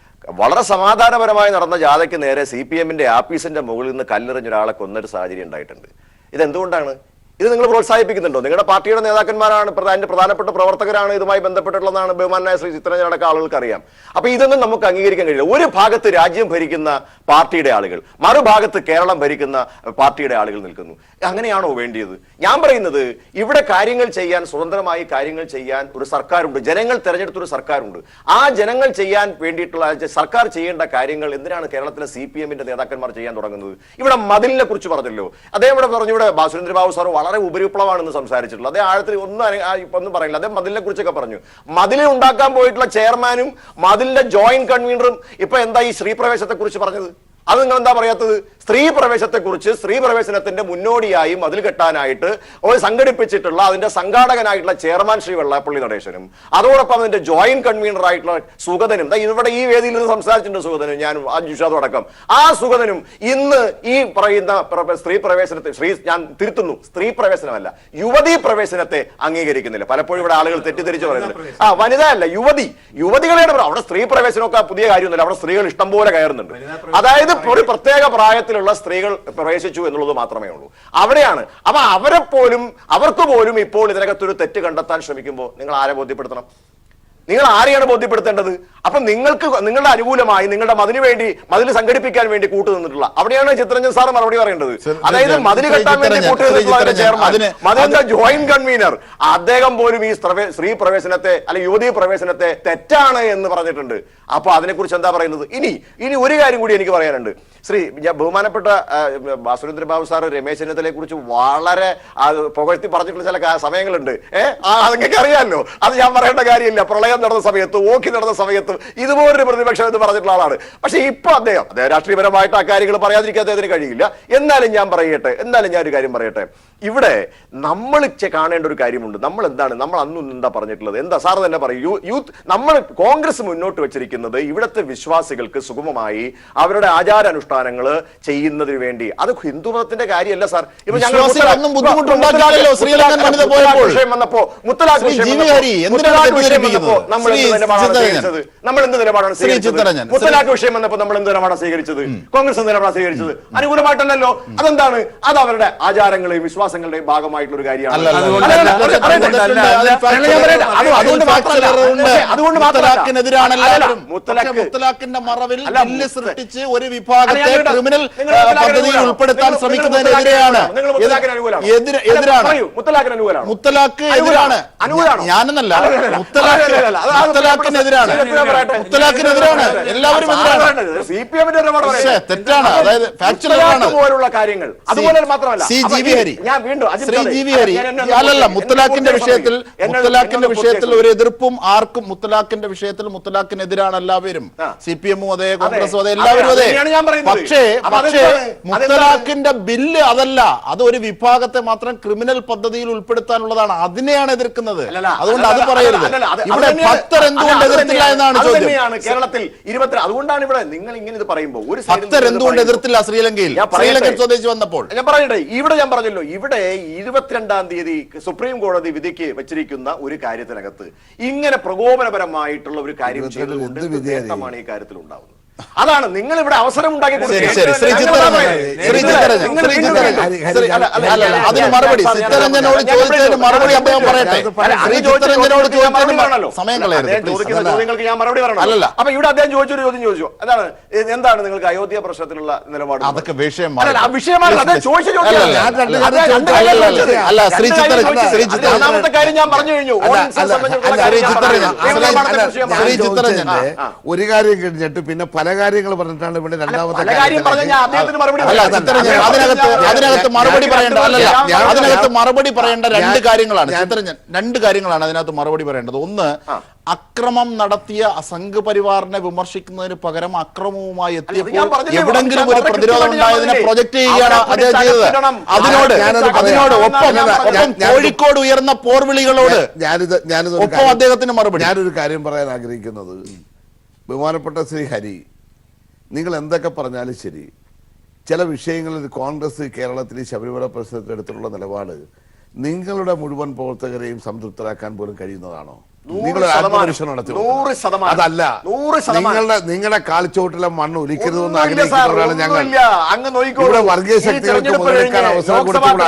വളരെ സമാധാനപരമായി നടന്ന ജാഥയ്ക്ക് നേരെ CPM-ന്റെ ആഫീസിന്റെ മുകളിൽ നിന്ന് കല്ലെറിഞ്ഞ ഒരാളെ കൊന്നൊരു സാഹചര്യം ഉണ്ടായിട്ടുണ്ട്. ഇതെന്തുകൊണ്ടാണ്? ഇത് നിങ്ങൾ പ്രോത്സാഹിപ്പിക്കുന്നുണ്ടോ? നിങ്ങളുടെ പാർട്ടിയുടെ നേതാക്കന്മാരാണ്, അതിന്റെ പ്രധാനപ്പെട്ട പ്രവർത്തകരാണ് ഇതുമായി ബന്ധപ്പെട്ടുള്ളതാണ് ബഹുമാനായ ശ്രീ ചിത്രരഞ്ജൻ അടക്കം ആളുകൾക്ക് അറിയാം. അപ്പൊ ഇതൊന്നും നമുക്ക് അംഗീകരിക്കാൻ കഴിയില്ല. ഒരു ഭാഗത്ത് രാജ്യം ഭരിക്കുന്ന പാർട്ടിയുടെ ആളുകൾ, മറുഭാഗത്ത് കേരളം ഭരിക്കുന്ന പാർട്ടിയുടെ ആളുകൾ നിൽക്കുന്നു. അങ്ങനെയാണോ വേണ്ടിയത്? ഞാൻ പറയുന്നത്, ഇവിടെ കാര്യങ്ങൾ ചെയ്യാൻ, സ്വതന്ത്രമായി കാര്യങ്ങൾ ചെയ്യാൻ ഒരു സർക്കാരുണ്ട്. ജനങ്ങൾ തെരഞ്ഞെടുത്തൊരു സർക്കാരുണ്ട്. ആ ജനങ്ങൾ ചെയ്യാൻ വേണ്ടിയിട്ടുള്ള സർക്കാർ ചെയ്യേണ്ട കാര്യങ്ങൾ എന്തിനാണ് കേരളത്തിലെ CPM-ന്റെ നേതാക്കന്മാർ ചെയ്യാൻ തുടങ്ങുന്നത്? ഇവിടെ മതിലിനെ കുറിച്ച് പറഞ്ഞല്ലോ, അദ്ദേഹം ഇവിടെ പറഞ്ഞു, ഇവിടെ സുരേന്ദ്രബാബു സാർ വളരെ ഉപരിപ്ലവമാണെന്ന് സംസാരിച്ചിട്ടുള്ളത്. അതേ ആഴത്തിൽ ഒന്നും പറയില്ല. അദ്ദേഹം മതിലിനെ കുറിച്ചൊക്കെ പറഞ്ഞു. മതിൽ ഉണ്ടാക്കാൻ പോയിട്ടുള്ള ചെയർമാനും മതിലിന്റെ ജോയിന്റ് കൺവീനറും ഇപ്പൊ എന്താ ഈ ശ്രീപ്രവേശത്തെ കുറിച്ച് പറഞ്ഞത്? അത് നിങ്ങൾ എന്താ പറയാത്തത്? സ്ത്രീ പ്രവേശത്തെക്കുറിച്ച്, സ്ത്രീ പ്രവേശനത്തിന്റെ മുന്നോടിയായി മതിൽ കെട്ടാനായിട്ട് സംഘടിപ്പിച്ചിട്ടുള്ള അതിന്റെ സംഘാടകനായിട്ടുള്ള ചെയർമാൻ ശ്രീ വെള്ളാപ്പള്ളി നടേശനും അതോടൊപ്പം അതിന്റെ ജോയിന്റ് കൺവീനർ ആയിട്ടുള്ള സുഗതനും, ഇവിടെ ഈ വേദിയിൽ നിന്ന് സംസാരിച്ചിട്ടുണ്ട് സുഗതനും, ഞാൻ അഞ്ജുഷാദും അടക്കം. ആ സുഗതനും ഇന്ന് ഈ പറയുന്ന സ്ത്രീ പ്രവേശനത്തെ, ഞാൻ തിരുത്തുന്നു, സ്ത്രീ പ്രവേശനമല്ല, യുവതീ പ്രവേശനത്തെ അംഗീകരിക്കുന്നില്ല. പലപ്പോഴും ഇവിടെ ആളുകൾ തെറ്റിദ്ധരിച്ച് പറയുന്നത് വനിത അല്ല, യുവതികളെയാണ്. അവിടെ സ്ത്രീ പ്രവേശനമൊക്കെ പുതിയ കാര്യമൊന്നുമില്ല. അവിടെ സ്ത്രീകൾ ഇഷ്ടം പോലെ കയറുന്നുണ്ട്. അതായത് ഒരു പ്രത്യേക പ്രായത്തിലുള്ള സ്ത്രീകൾ പ്രവേശിച്ചു എന്നുള്ളത് മാത്രമേ ഉള്ളൂ. അവിടെയാണ്. അപ്പൊ അവർക്ക് പോലും ഇപ്പോൾ ഇതിനകത്തൊരു തെറ്റ് കണ്ടെത്താൻ ശ്രമിക്കുമ്പോൾ നിങ്ങൾ ആരെ ബോധ്യപ്പെടുത്തണം? നിങ്ങൾ ആരെയാണ് ബോധ്യപ്പെടുത്തേണ്ടത്? അപ്പൊ നിങ്ങളുടെ അനുകൂലമായി, നിങ്ങളുടെ മതിൽ സംഘടിപ്പിക്കാൻ വേണ്ടി കൂട്ടുനിന്നിട്ടുള്ള, അവിടെയാണ് ചിത്രരഞ്ജൻ സാർ മറുപടി പറയേണ്ടത്. അതായത് മതിൽ കെട്ടാൻ വേണ്ടി കൂട്ടുനിന്നിട്ടുള്ള ചെയർമാൻ, മതിലിന്റെ ജോയിന്റ് കൺവീനർ, അദ്ദേഹം പോലും ഈ സ്ത്രീ പ്രവേശനത്തെ അല്ലെങ്കിൽ യുവതീ പ്രവേശനത്തെ തെറ്റാണ് എന്ന് പറഞ്ഞിട്ടുണ്ട്. അപ്പൊ അതിനെക്കുറിച്ച് എന്താ പറയുന്നത്? ഇനി ഒരു കാര്യം കൂടി എനിക്ക് പറയാനുണ്ട്. ബഹുമാനപ്പെട്ട സുരേന്ദ്രബാബു സാർ രമേശ് ചെന്നിത്തലയെ കുറിച്ച് വളരെ പുകഴ്ത്തി പറഞ്ഞിട്ടുള്ള ചില സമയങ്ങളുണ്ട്. അതൊക്കെ അറിയാമല്ലോ, അത് ഞാൻ പറയേണ്ട കാര്യമില്ല. പ്രളയം നടന്ന സമയത്ത്, ഓക്കി നടന്ന സമയത്ത് ഇതുപോലൊരു പ്രതിപക്ഷം എന്ന് പറഞ്ഞിട്ടുള്ള ആളാണ്. പക്ഷെ ഇപ്പൊ അദ്ദേഹം രാഷ്ട്രീയപരമായിട്ട് ആ കാര്യങ്ങൾ പറയാതിരിക്കാൻ അദ്ദേഹത്തിന് കഴിയില്ല. എന്നാലും ഞാൻ ഒരു കാര്യം പറയട്ടെ. ഇവിടെ നമ്മൾ കാണേണ്ട ഒരു കാര്യമുണ്ട്. നമ്മൾ അന്നും എന്താ പറഞ്ഞിട്ടുള്ളത്? എന്താ സാർ തന്നെ പറയൂ. നമ്മൾ കോൺഗ്രസ് മുന്നോട്ട് വെച്ചിരിക്കുന്നത് ഇവിടുത്തെ വിശ്വാസികൾക്ക് സുഗമമായി അവരുടെ ആചാരാനുഷ്ഠാനങ്ങൾ ചെയ്യുന്നതിന് വേണ്ടി. അത് ഹിന്ദുമതത്തിന്റെ കാര്യമല്ല സാർ. ഇപ്പൊ ഞങ്ങൾ മുത്തലാഖ് വിഷയം വന്നപ്പോ നമ്മൾ എന്ത് നിലപാടാണ് സ്വീകരിച്ചത്? മുത്തലാഖ് വിഷയം വന്നപ്പോ നമ്മൾ എന്ത് നിലപാടാണ് സ്വീകരിച്ചത്? കോൺഗ്രസ് നിലപാടാണ് സ്വീകരിച്ചത്. അനുകൂലമായിട്ടല്ലോ. അതെന്താണ്? അത് അവരുടെ ആചാരങ്ങളെയും വിശ്വാസങ്ങളുടെയും ഭാഗമായിട്ടുള്ള ഒരു കാര്യമാണ്. മുത്തലാഖിന്റെ മറവിൽ ബില്ല് സൃഷ്ടിച്ച് ഒരു വിഭാഗത്തെ ക്രിമിനൽ പദ്ധതിയിൽ ഉൾപ്പെടുത്താൻ ശ്രമിക്കുന്നതിനെതിരെയാണ്. മുത്തലാഖ് എതിരാണ്. ഞാനെന്നല്ല, മുത്തലാഖിനെതിരാണ്. എല്ലാവരും എതിരാണ്. CPM-ന്റെ തെറ്റാണ്. അതായത് ഫാക്ച്വൽ പോലുള്ള കാര്യങ്ങൾ അതുപോലെ മാത്രമല്ല. ഞാൻ ഞാൻ വീണ്ടും അജിത് ശ്രീ ഖാനെ, ജി വി ഹരി ഞാൻ എന്നെ അല്ലല്ല ഒന്ന് മുത്തലാഖിന്റെ വിഷയത്തിൽ എന്നെ ഒരു എതിർപ്പും ആർക്കും മുത്തലാഖിന്റെ വിഷയത്തിൽ മുത്തലാഖിനെതിരാണ് എല്ലാവരും. CPM-ഉം അതെ, കോൺഗ്രസും അതെ, എല്ലാവരും അതെ. പക്ഷേ മുത്തലാഖിന്റെ ബില്ല് അതല്ല, അത് ഒരു വിഭാഗത്തെ മാത്രം ക്രിമിനൽ പദ്ധതിയിൽ ഉൾപ്പെടുത്താനുള്ളതാണ്. അതിനെയാണ് എതിർക്കുന്നത്. അതുകൊണ്ട് അത് പറയരുത്. ഇവിടെ ഭക്തർ എന്തുകൊണ്ട് എതിർത്തില്ല എന്നാണ് ചോദ്യം. കേരളത്തിൽ 20 അതുകൊണ്ടാണ് ഇവിടെ നിങ്ങൾ ഇങ്ങനെ ഇത് പറയുമ്പോൾ ഒരു ഭക്തർ എന്തുകൊണ്ട് എതിർത്തില്ല ശ്രീലങ്കയിൽ സ്വദേശി വന്നപ്പോൾ? ഞാൻ പറയട്ടെ, ഇവിടെ ഞാൻ പറഞ്ഞല്ലോ, ഇവിടെ 22-ാം തീയതി സുപ്രീം കോടതി വിധിക്ക് വെച്ചിരിക്കുന്ന ഒരു കാര്യത്തിനകത്ത് ഇങ്ങനെ പ്രകോപനപരമായിട്ടുള്ള ഒരു കാര്യം ചെയ്തുകൊണ്ട് നേട്ടമാണ് ഈ കാര്യത്തിൽ ഉണ്ടാവുന്നത്. അതാണ് നിങ്ങൾ ഇവിടെ അവസരം ഉണ്ടാക്കി അതിന് മറുപടി ചിത്തരഞ്ജനോട് ചോദിച്ചതിന് മറുപടി അദ്ദേഹം പറയട്ടെ. ചിത്തരഞ്ജനോട് ചോദിച്ചതിന് സമയം ചോദ്യങ്ങൾക്ക് ഞാൻ മറുപടി പറയണം. അല്ലല്ല, അപ്പൊ ഇവിടെ അദ്ദേഹം ചോദിച്ചൊരു ചോദ്യം ചോദിച്ചു, അതാണ് എന്താണ് നിങ്ങൾക്ക് അയോധ്യ പ്രശ്നത്തിലുള്ള നിലപാട്? അതൊക്കെ വിഷയമാണ്. രണ്ടാമത്തെ കാര്യം ഞാൻ പറഞ്ഞു കഴിഞ്ഞു. ഒരു കാര്യം കഴിഞ്ഞിട്ട് പിന്നെ പല കാര്യങ്ങൾ പറഞ്ഞിട്ടാണ് ഇവിടെ രണ്ടാമത്തെ അതിനകത്ത് മറുപടി പറയേണ്ട അതിനകത്ത് മറുപടി പറയേണ്ട രണ്ട് കാര്യങ്ങളാണ് അതിനകത്ത് മറുപടി പറയേണ്ടത്. ഒന്ന്, അക്രമം നടത്തിയ സംഘപരിവാറിനെ വിമർശിക്കുന്നതിന് പകരം അക്രമവുമായി എത്തിയപ്പോൾ എവിടെങ്കിലും ഒരു പ്രതിരോധം ഉണ്ടായതിനെ പ്രൊജക്ട് ചെയ്യുകയാണ് അദ്ദേഹം ചെയ്തത്. അതിനോട് ഒപ്പം കോഴിക്കോട് ഉയർന്ന പോർവിളികളോട് ഒപ്പം അദ്ദേഹത്തിന് മറുപടി. ഞാനൊരു കാര്യം പറയാൻ ആഗ്രഹിക്കുന്നത്, ബഹുമാനപ്പെട്ട ശ്രീ ഹരി, നിങ്ങൾ എന്തൊക്കെ പറഞ്ഞാലും ശരി, ചില വിഷയങ്ങളിൽ കോൺഗ്രസ് കേരളത്തിൽ ശബരിമല പ്രശ്നത്തിലെടുത്തുള്ള നിലപാട് നിങ്ങളുടെ മുഴുവൻ പ്രവർത്തകരെയും സംതൃപ്തരാക്കാൻ പോലും കഴിയുന്നതാണോ? നിങ്ങളുടെ ആത്മപരീക്ഷണം നടത്തി അതല്ല, നിങ്ങളുടെ കാൽച്ചോട്ടിലെ മണ്ണ് ഒലിക്കരുതെന്ന് ആഗ്രഹിക്കുന്നവരാണ് ഞങ്ങൾ. ഇവിടെ വർഗീയ ശക്തികൾക്ക് മുതലെടുക്കാൻ അവസരം കൊടുത്തുകൂടാ.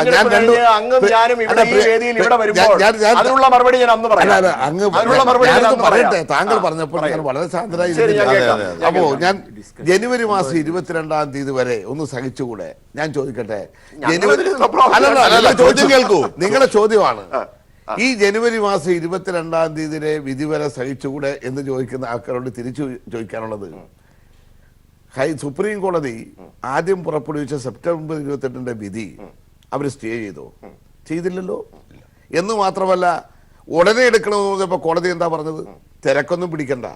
പറയട്ടെ, താങ്കൾ പറഞ്ഞപ്പോൾ ഞാൻ വളരെ ശാന്തരായി. അപ്പോ ഞാൻ ജനുവരി മാസം 22-ാം തീയതി വരെ ഒന്ന് സഹിച്ചുകൂടെ? ഞാൻ ചോദിക്കട്ടെ, ചോദ്യം കേൾക്കൂ, നിങ്ങളുടെ ചോദ്യമാണ്. ഈ ജനുവരി മാസം 22-ാം തീയതിയിലെ വിധി വരെ സഹിച്ചുകൂടെ എന്ന് ചോദിക്കുന്ന ആൾക്കാരോട് തിരിച്ചു ചോദിക്കാനുള്ളത്, സുപ്രീം കോടതി ആദ്യം പുറപ്പെടുവിച്ച സെപ്റ്റംബർ 28-ന്റെ വിധി അവർ സ്റ്റേ ചെയ്തില്ലല്ലോ. എന്ന് മാത്രമല്ല, ഉടനെ എടുക്കണമെന്ന് പറഞ്ഞപ്പോ കോടതി എന്താ പറഞ്ഞത്? തിരക്കൊന്നും പിടിക്കണ്ട,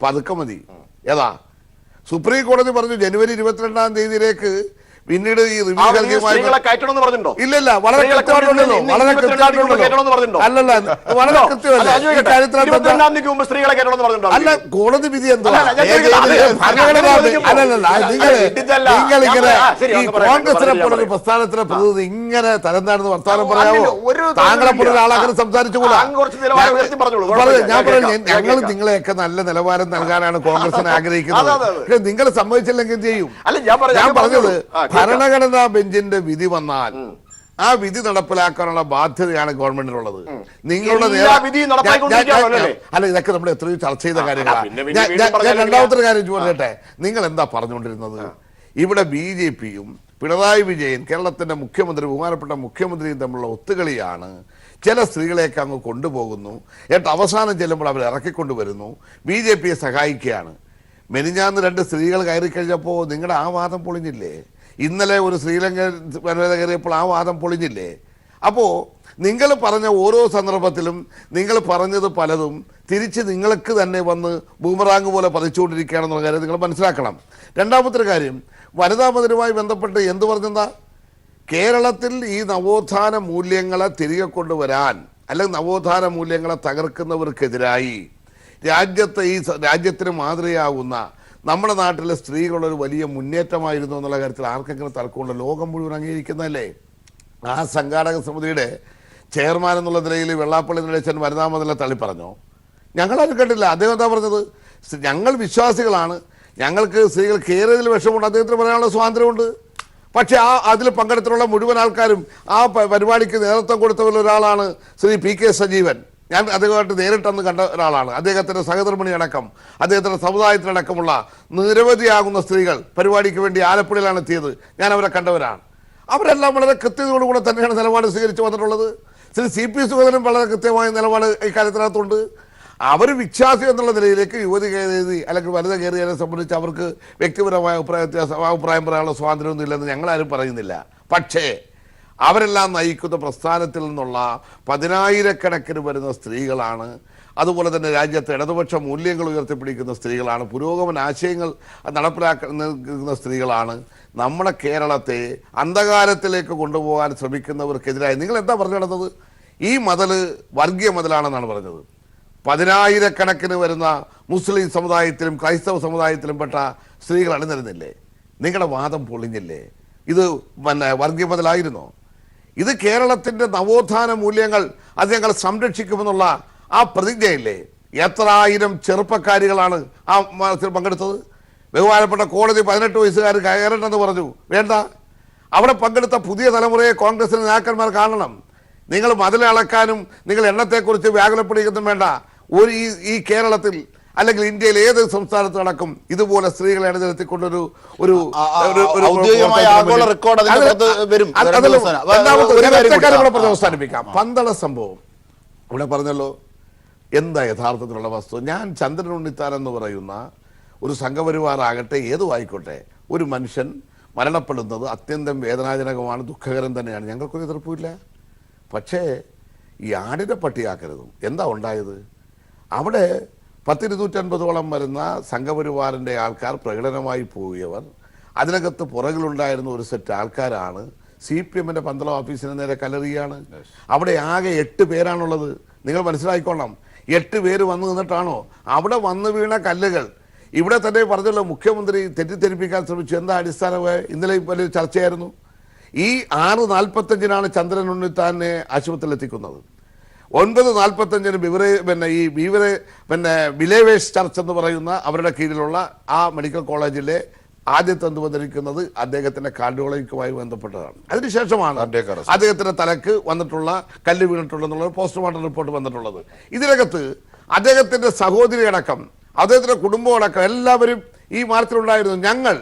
പതുക്കെ മതി. ഏതാ സുപ്രീം കോടതി പറഞ്ഞു ജനുവരി 22-ാം തീയതിയിലേക്ക് പിന്നീട് ഈ റിവ്യൂ ഇല്ലല്ല, വളരെ കൃത്യമായിട്ടുണ്ടല്ലോ, വളരെ കൃത്യമായിട്ടുണ്ടല്ലോ. അല്ലല്ല, വളരെ കൃത്യമല്ല. അല്ല, കോടതി വിധി എന്തോ അല്ലല്ല. നിങ്ങളിങ്ങനെ ഈ കോൺഗ്രസിനെ പോലൊരു പ്രസ്ഥാനത്തിനെ പ്രതിനിധി ഇങ്ങനെ തരംതാണെന്ന് വർത്തമാനം പറയാമോ? താങ്കളെ പോലെ ഒരാളങ്ങനെ സംസാരിച്ചുകൂടാ. ഞാൻ പറഞ്ഞു, ഞങ്ങൾ നിങ്ങളെയൊക്കെ നല്ല നിലവാരം നൽകാനാണ് കോൺഗ്രസിനെ ആഗ്രഹിക്കുന്നത്. പക്ഷെ നിങ്ങൾ സമ്മതിച്ചില്ലെങ്കിൽ എന്ത് ചെയ്യും? ഞാൻ പറഞ്ഞത്, ഭരണഘടനാ ബെഞ്ചിന്റെ വിധി വന്നാൽ ആ വിധി നടപ്പിലാക്കാനുള്ള ബാധ്യതയാണ് ഗവൺമെന്റിനുള്ളത്. നിങ്ങളുടെ അല്ല, ഇതൊക്കെ നമ്മൾ എത്രയോ ചർച്ച ചെയ്ത കാര്യങ്ങളാണ്. ഞാൻ രണ്ടാമത്തെ കാര്യം ചോദിക്കട്ടെ, നിങ്ങൾ എന്താ പറഞ്ഞുകൊണ്ടിരുന്നത്? ഇവിടെ BJP-യും പിണറായി വിജയൻ, കേരളത്തിന്റെ മുഖ്യമന്ത്രി, ബഹുമാനപ്പെട്ട മുഖ്യമന്ത്രിയും തമ്മിലുള്ള ഒത്തുകളിയാണ്. ചില സ്ത്രീകളെയൊക്കെ അങ്ങ് കൊണ്ടുപോകുന്നു, എന്നിട്ട് അവസാനം ചെല്ലുമ്പോൾ അവർ ഇറക്കിക്കൊണ്ടുവരുന്നു, BJP-യെ സഹായിക്കുകയാണ്. മെനിഞ്ഞാന്ന് 2 സ്ത്രീകൾ കയറിക്കഴിഞ്ഞപ്പോൾ നിങ്ങളുടെ ആ വാദം പൊളിഞ്ഞില്ലേ? ഇന്നലെ ഒരു ശ്രീലങ്കൻ വനിത കയറിയപ്പോൾ ആ വാദം പൊളിഞ്ഞില്ലേ? അപ്പോൾ നിങ്ങൾ പറഞ്ഞ ഓരോ സന്ദർഭത്തിലും നിങ്ങൾ പറഞ്ഞത് പലതും തിരിച്ച് നിങ്ങൾക്ക് തന്നെ വന്ന് ബൂമറാങ് പോലെ പതിച്ചുകൊണ്ടിരിക്കുകയാണെന്നുള്ള കാര്യം നിങ്ങൾ മനസ്സിലാക്കണം. രണ്ടാമത്തെ കാര്യം, വനിതാ മതിലുമായി ബന്ധപ്പെട്ട് എന്ത് പറഞ്ഞെന്താ? കേരളത്തിൽ ഈ നവോത്ഥാന മൂല്യങ്ങളെ തിരികെ കൊണ്ടുവരാൻ, അല്ലെങ്കിൽ നവോത്ഥാന മൂല്യങ്ങളെ തകർക്കുന്നവർക്കെതിരായി രാജ്യത്തിന് മാതൃകയാകുന്ന നമ്മുടെ നാട്ടിലെ സ്ത്രീകളൊരു വലിയ മുന്നേറ്റമായിരുന്നു എന്നുള്ള കാര്യത്തിൽ ആർക്കെങ്കിലും തർക്കമുണ്ട്? ലോകം മുഴുവൻ അംഗീകരിക്കുന്നതല്ലേ? ആ സംഘാടക സമിതിയുടെ ചെയർമാൻ എന്നുള്ള നിലയിൽ വെള്ളാപ്പള്ളി നടേശൻ വനിതാ മതിലെ തള്ളിപ്പറഞ്ഞോ? ഞങ്ങളത് കണ്ടില്ല. അദ്ദേഹം എന്താ പറഞ്ഞത്? ഞങ്ങൾ വിശ്വാസികളാണ്, ഞങ്ങൾക്ക് സ്ത്രീകൾ കയറിയതിൽ വിഷമമുണ്ട്, അദ്ദേഹത്തിന് പറയാനുള്ള സ്വാതന്ത്ര്യമുണ്ട്. പക്ഷെ അതിൽ പങ്കെടുത്തിട്ടുള്ള മുഴുവൻ ആൾക്കാരും ആ പരിപാടിക്ക് നേതൃത്വം കൊടുത്തവരിൽ ഒരാളാണ് ശ്രീ PK സജീവൻ. ഞാൻ അദ്ദേഹമായിട്ട് നേരിട്ടന്ന് കണ്ട ഒരാളാണ്. അദ്ദേഹത്തിൻ്റെ സഹധർമ്മിണി അടക്കം, അദ്ദേഹത്തിൻ്റെ സമുദായത്തിലടക്കമുള്ള നിരവധിയാകുന്ന സ്ത്രീകൾ പരിപാടിക്ക് വേണ്ടി ആലപ്പുഴയിലാണ് എത്തിയത്. ഞാൻ അവരെ കണ്ടവരാണ്. അവരെല്ലാം വളരെ കൃത്യതയോടുകൂടെ തന്നെയാണ് നിലപാട് സ്വീകരിച്ച് വന്നിട്ടുള്ളത്. ശ്രീ CP സുഗതനും വളരെ കൃത്യമായ നിലപാട് ഇക്കാര്യത്തിനകത്തുണ്ട്. അവർ വിശ്വാസി എന്നുള്ള നിലയിലേക്ക് യുവതി കയറി അല്ലെങ്കിൽ വനിത കയറിയതിനെ സംബന്ധിച്ച് അവർക്ക് വ്യക്തിപരമായ അഭിപ്രായം പറയാനുള്ള സ്വാതന്ത്ര്യമൊന്നും ഇല്ലെന്ന് ഞങ്ങളാരും പറയുന്നില്ല. പക്ഷേ അവരെല്ലാം നയിക്കുന്ന പ്രസ്ഥാനത്തിൽ നിന്നുള്ള 10,000-കണക്കിന് വരുന്ന സ്ത്രീകളാണ്. അതുപോലെ തന്നെ രാജ്യത്തെ ഇടതുപക്ഷ മൂല്യങ്ങൾ ഉയർത്തിപ്പിടിക്കുന്ന സ്ത്രീകളാണ്. പുരോഗമന ആശയങ്ങൾ നടപ്പിലാക്കുന്ന സ്ത്രീകളാണ്. നമ്മുടെ കേരളത്തെ അന്ധകാരത്തിലേക്ക് കൊണ്ടുപോകാൻ ശ്രമിക്കുന്നവർക്കെതിരായി നിങ്ങൾ എന്താ പറഞ്ഞു നടന്നത്? ഈ മതിൽ വർഗീയ മതിലാണെന്നാണ് പറഞ്ഞത്. 10,000-കണക്കിന് വരുന്ന മുസ്ലിം സമുദായത്തിലും ക്രൈസ്തവ സമുദായത്തിലും പെട്ട സ്ത്രീകൾ അണിനിരുന്നില്ലേ? നിങ്ങളുടെ വാദം പൊളിഞ്ഞില്ലേ? ഇത് വർഗീയ മതിലായിരുന്നോ? ഇത് കേരളത്തിൻ്റെ നവോത്ഥാന മൂല്യങ്ങൾ അത് ഞങ്ങൾ സംരക്ഷിക്കുമെന്നുള്ള ആ പ്രതിജ്ഞയില്ലേ? എത്ര ആയിരം ചെറുപ്പക്കാരികളാണ് ആ മത്സരം പങ്കെടുത്തത്? ബഹുമാനപ്പെട്ട കോടതി 18 വയസ്സുകാർ കയറണമെന്ന് പറഞ്ഞു. വേണ്ട. അവിടെ പങ്കെടുത്ത പുതിയ തലമുറയെ കോൺഗ്രസിന് നേതാക്കന്മാർ കാണണം. നിങ്ങൾ മതിലളക്കാനും നിങ്ങൾ എണ്ണത്തെക്കുറിച്ച് വ്യാകുലപ്പെടുകയൊന്നും വേണ്ട. ഈ കേരളത്തിൽ അല്ലെങ്കിൽ ഇന്ത്യയിൽ ഏത് സംസ്ഥാനത്ത് നടക്കും ഇതുപോലെ സ്ത്രീകളെ അണിനിരത്തിക്കൊണ്ടൊരു അവസാനിപ്പിക്കാം. പന്തള സംഭവം ഇവിടെ പറഞ്ഞല്ലോ. എന്താ യഥാർത്ഥത്തിലുള്ള വസ്തു? ഞാൻ ചന്ദ്രൻ ഉണ്ണിത്താൻ എന്ന് പറയുന്ന ഒരു സംഘപരിവാറാകട്ടെ ഏതും ആയിക്കോട്ടെ, ഒരു മനുഷ്യൻ മരണപ്പെടുന്നത് അത്യന്തം വേദനാജനകമാണ്, ദുഃഖകരം തന്നെയാണ്. ഞങ്ങൾക്കൊരു എതിർപ്പില്ല. പക്ഷേ ഈ ആടിനെ പട്ടിയാക്കരുതും. എന്താ ഉണ്ടായത്? അവിടെ 250-250ഓളം വരുന്ന സംഘപരിവാറിൻ്റെ ആൾക്കാർ പ്രകടനമായി പോയവർ, അതിനകത്ത് പുറകിലുണ്ടായിരുന്ന ഒരു സെറ്റ് ആൾക്കാരാണ് CPM-ന്റെ പന്തളം ഓഫീസിന് നേരെ കല്ലെറിയാണ്. അവിടെ ആകെ 8 പേരാണുള്ളത്. നിങ്ങൾ മനസ്സിലാക്കിക്കോണം. 8 പേര് വന്നു നിന്നിട്ടാണോ അവിടെ വന്നു വീണ കല്ലുകൾ? ഇവിടെ തന്നെ പറഞ്ഞല്ലോ, മുഖ്യമന്ത്രി തെറ്റിദ്ധരിപ്പിക്കാൻ ശ്രമിച്ചു. എന്താ അടിസ്ഥാനമായി? ഇന്നലെ വലിയ ചർച്ചയായിരുന്നു. ഈ 6:45-നാണ് ചന്ദ്രൻ ഉണ്ണിത്താനെ ആശുപത്രിയിൽ എത്തിക്കുന്നത്. 9:45-ന് ബിലേവേഴ്സ് ചർച്ച് എന്ന് പറയുന്ന അവരുടെ കീഴിലുള്ള ആ മെഡിക്കൽ കോളേജിലെ ആദ്യത്തെ വന്നിരിക്കുന്നത് അദ്ദേഹത്തിന്റെ കാർഡിയോളജിക്കുമായി ബന്ധപ്പെട്ടതാണ്. അതിനുശേഷമാണ് അദ്ദേഹത്തിന്റെ തലക്ക് വന്നിട്ടുള്ള കല്ല് വീണിട്ടുണ്ടെന്നുള്ള പോസ്റ്റ്മോർട്ടം റിപ്പോർട്ട് വന്നിട്ടുള്ളത്. ഇതിനകത്ത് അദ്ദേഹത്തിന്റെ സഹോദരി അടക്കം അദ്ദേഹത്തിന്റെ കുടുംബം അടക്കം എല്ലാവരും ഈ മാർച്ചിലുണ്ടായിരുന്നു. ഞങ്ങൾ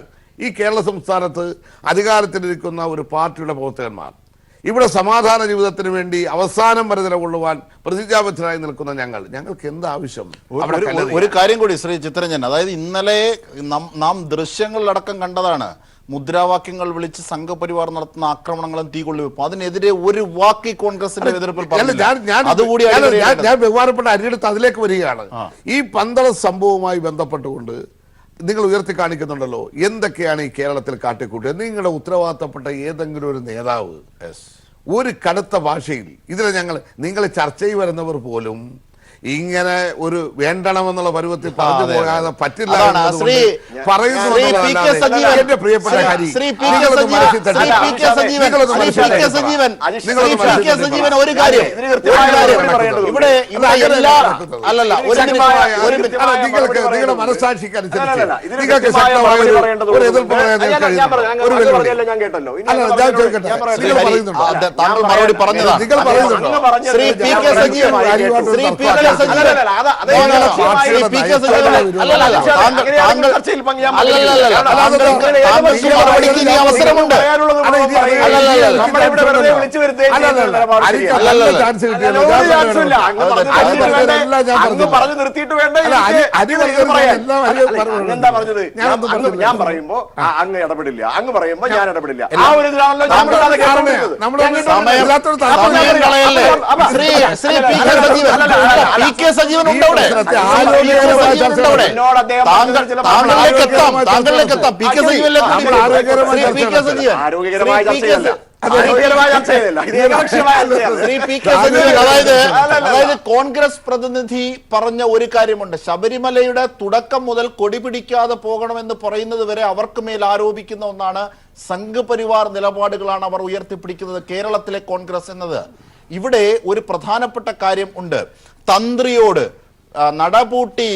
ഈ കേരള സംസ്ഥാനത്ത് അധികാരത്തിലിരിക്കുന്ന ഒരു പാർട്ടിയുടെ പ്രവർത്തകന്മാർ, ഇവിടെ സമാധാന ജീവിതത്തിന് വേണ്ടി അവസാനം വരെ നിലകൊള്ളുവാൻ പ്രതിജ്ഞാബദ്ധരായി നിൽക്കുന്ന ഞങ്ങൾക്ക് എന്താ ആവശ്യം? ഒരു കാര്യം കൂടി ശ്രീ ചിത്തരഞ്ജൻ, അതായത് ഇന്നലെ നാം ദൃശ്യങ്ങളിലടക്കം കണ്ടതാണ്. മുദ്രാവാക്യങ്ങൾ വിളിച്ച് സംഘപരിവാർ നടത്തുന്ന ആക്രമണങ്ങളും തീകൊള്ളിവെപ്പും. അതിനെതിരെ ഒരു വാക്ക് കോൺഗ്രസിന്റെ എതിർപ്പിൽ അതുകൂടി ഞാൻ ബഹുമാനപ്പെട്ട അരിയെടുത്ത് അതിലേക്ക് വരികയാണ്. ഈ പന്തള സംഭവവുമായി ബന്ധപ്പെട്ടുകൊണ്ട് നിങ്ങൾ ഉയർത്തി കാണിക്കുന്നുണ്ടല്ലോ എന്തൊക്കെയാണ് ഈ കേരളത്തിൽ കാട്ടിക്കൂട്ടിയത്. നിങ്ങളുടെ ഉത്തരവാദിത്തപ്പെട്ട ഏതെങ്കിലും ഒരു നേതാവ് ഒരു കടുത്ത ഭാഷയിൽ ഇതിനെ നിങ്ങൾ ചർച്ചയിൽ വരുന്നവർ പോലും ഇങ്ങനെ ഒരു വേണ്ടണമെന്നുള്ള പരുവത്തിൽ പറഞ്ഞു പോകാതെ പറ്റില്ല എന്റെ പ്രിയപ്പെട്ട ഹരി, നിങ്ങളുടെ മനസ്സാക്ഷിക്ക് അനുസരിച്ച് നിങ്ങൾക്ക് ശക്തമായ ഒരു എതിർപ്പ് പറയാൻ ഞാൻ പറയുമ്പോ അങ്ങ് ഇടപെടില്ല, അങ്ങ് പറയുമ്പോ ഞാൻ ഇടപെടില്ല. ആ ഒരു ഇതിലാണല്ലോ ആരോഗ്യകരമായ ചർച്ചയല്ല. അതായത് കോൺഗ്രസ് പ്രതിനിധി പറഞ്ഞ ഒരു കാര്യമുണ്ട്. ശബരിമലയുടെ തുടക്കം മുതൽ കൊടി പിടിക്കാതെ പോകണമെന്ന് പറയുന്നത് വരെ അവർക്ക് മേൽ ആരോപിക്കുന്ന ഒന്നാണ് സംഘപരിവാർ നിലപാടുകളാണ് അവർ ഉയർത്തിപ്പിടിക്കുന്നത് കേരളത്തിലെ കോൺഗ്രസ് എന്നത്. ഇവിടെ ഒരു പ്രധാനപ്പെട്ട കാര്യം ഉണ്ട്. തന്ത്രിയോട് നടപൂട്ടി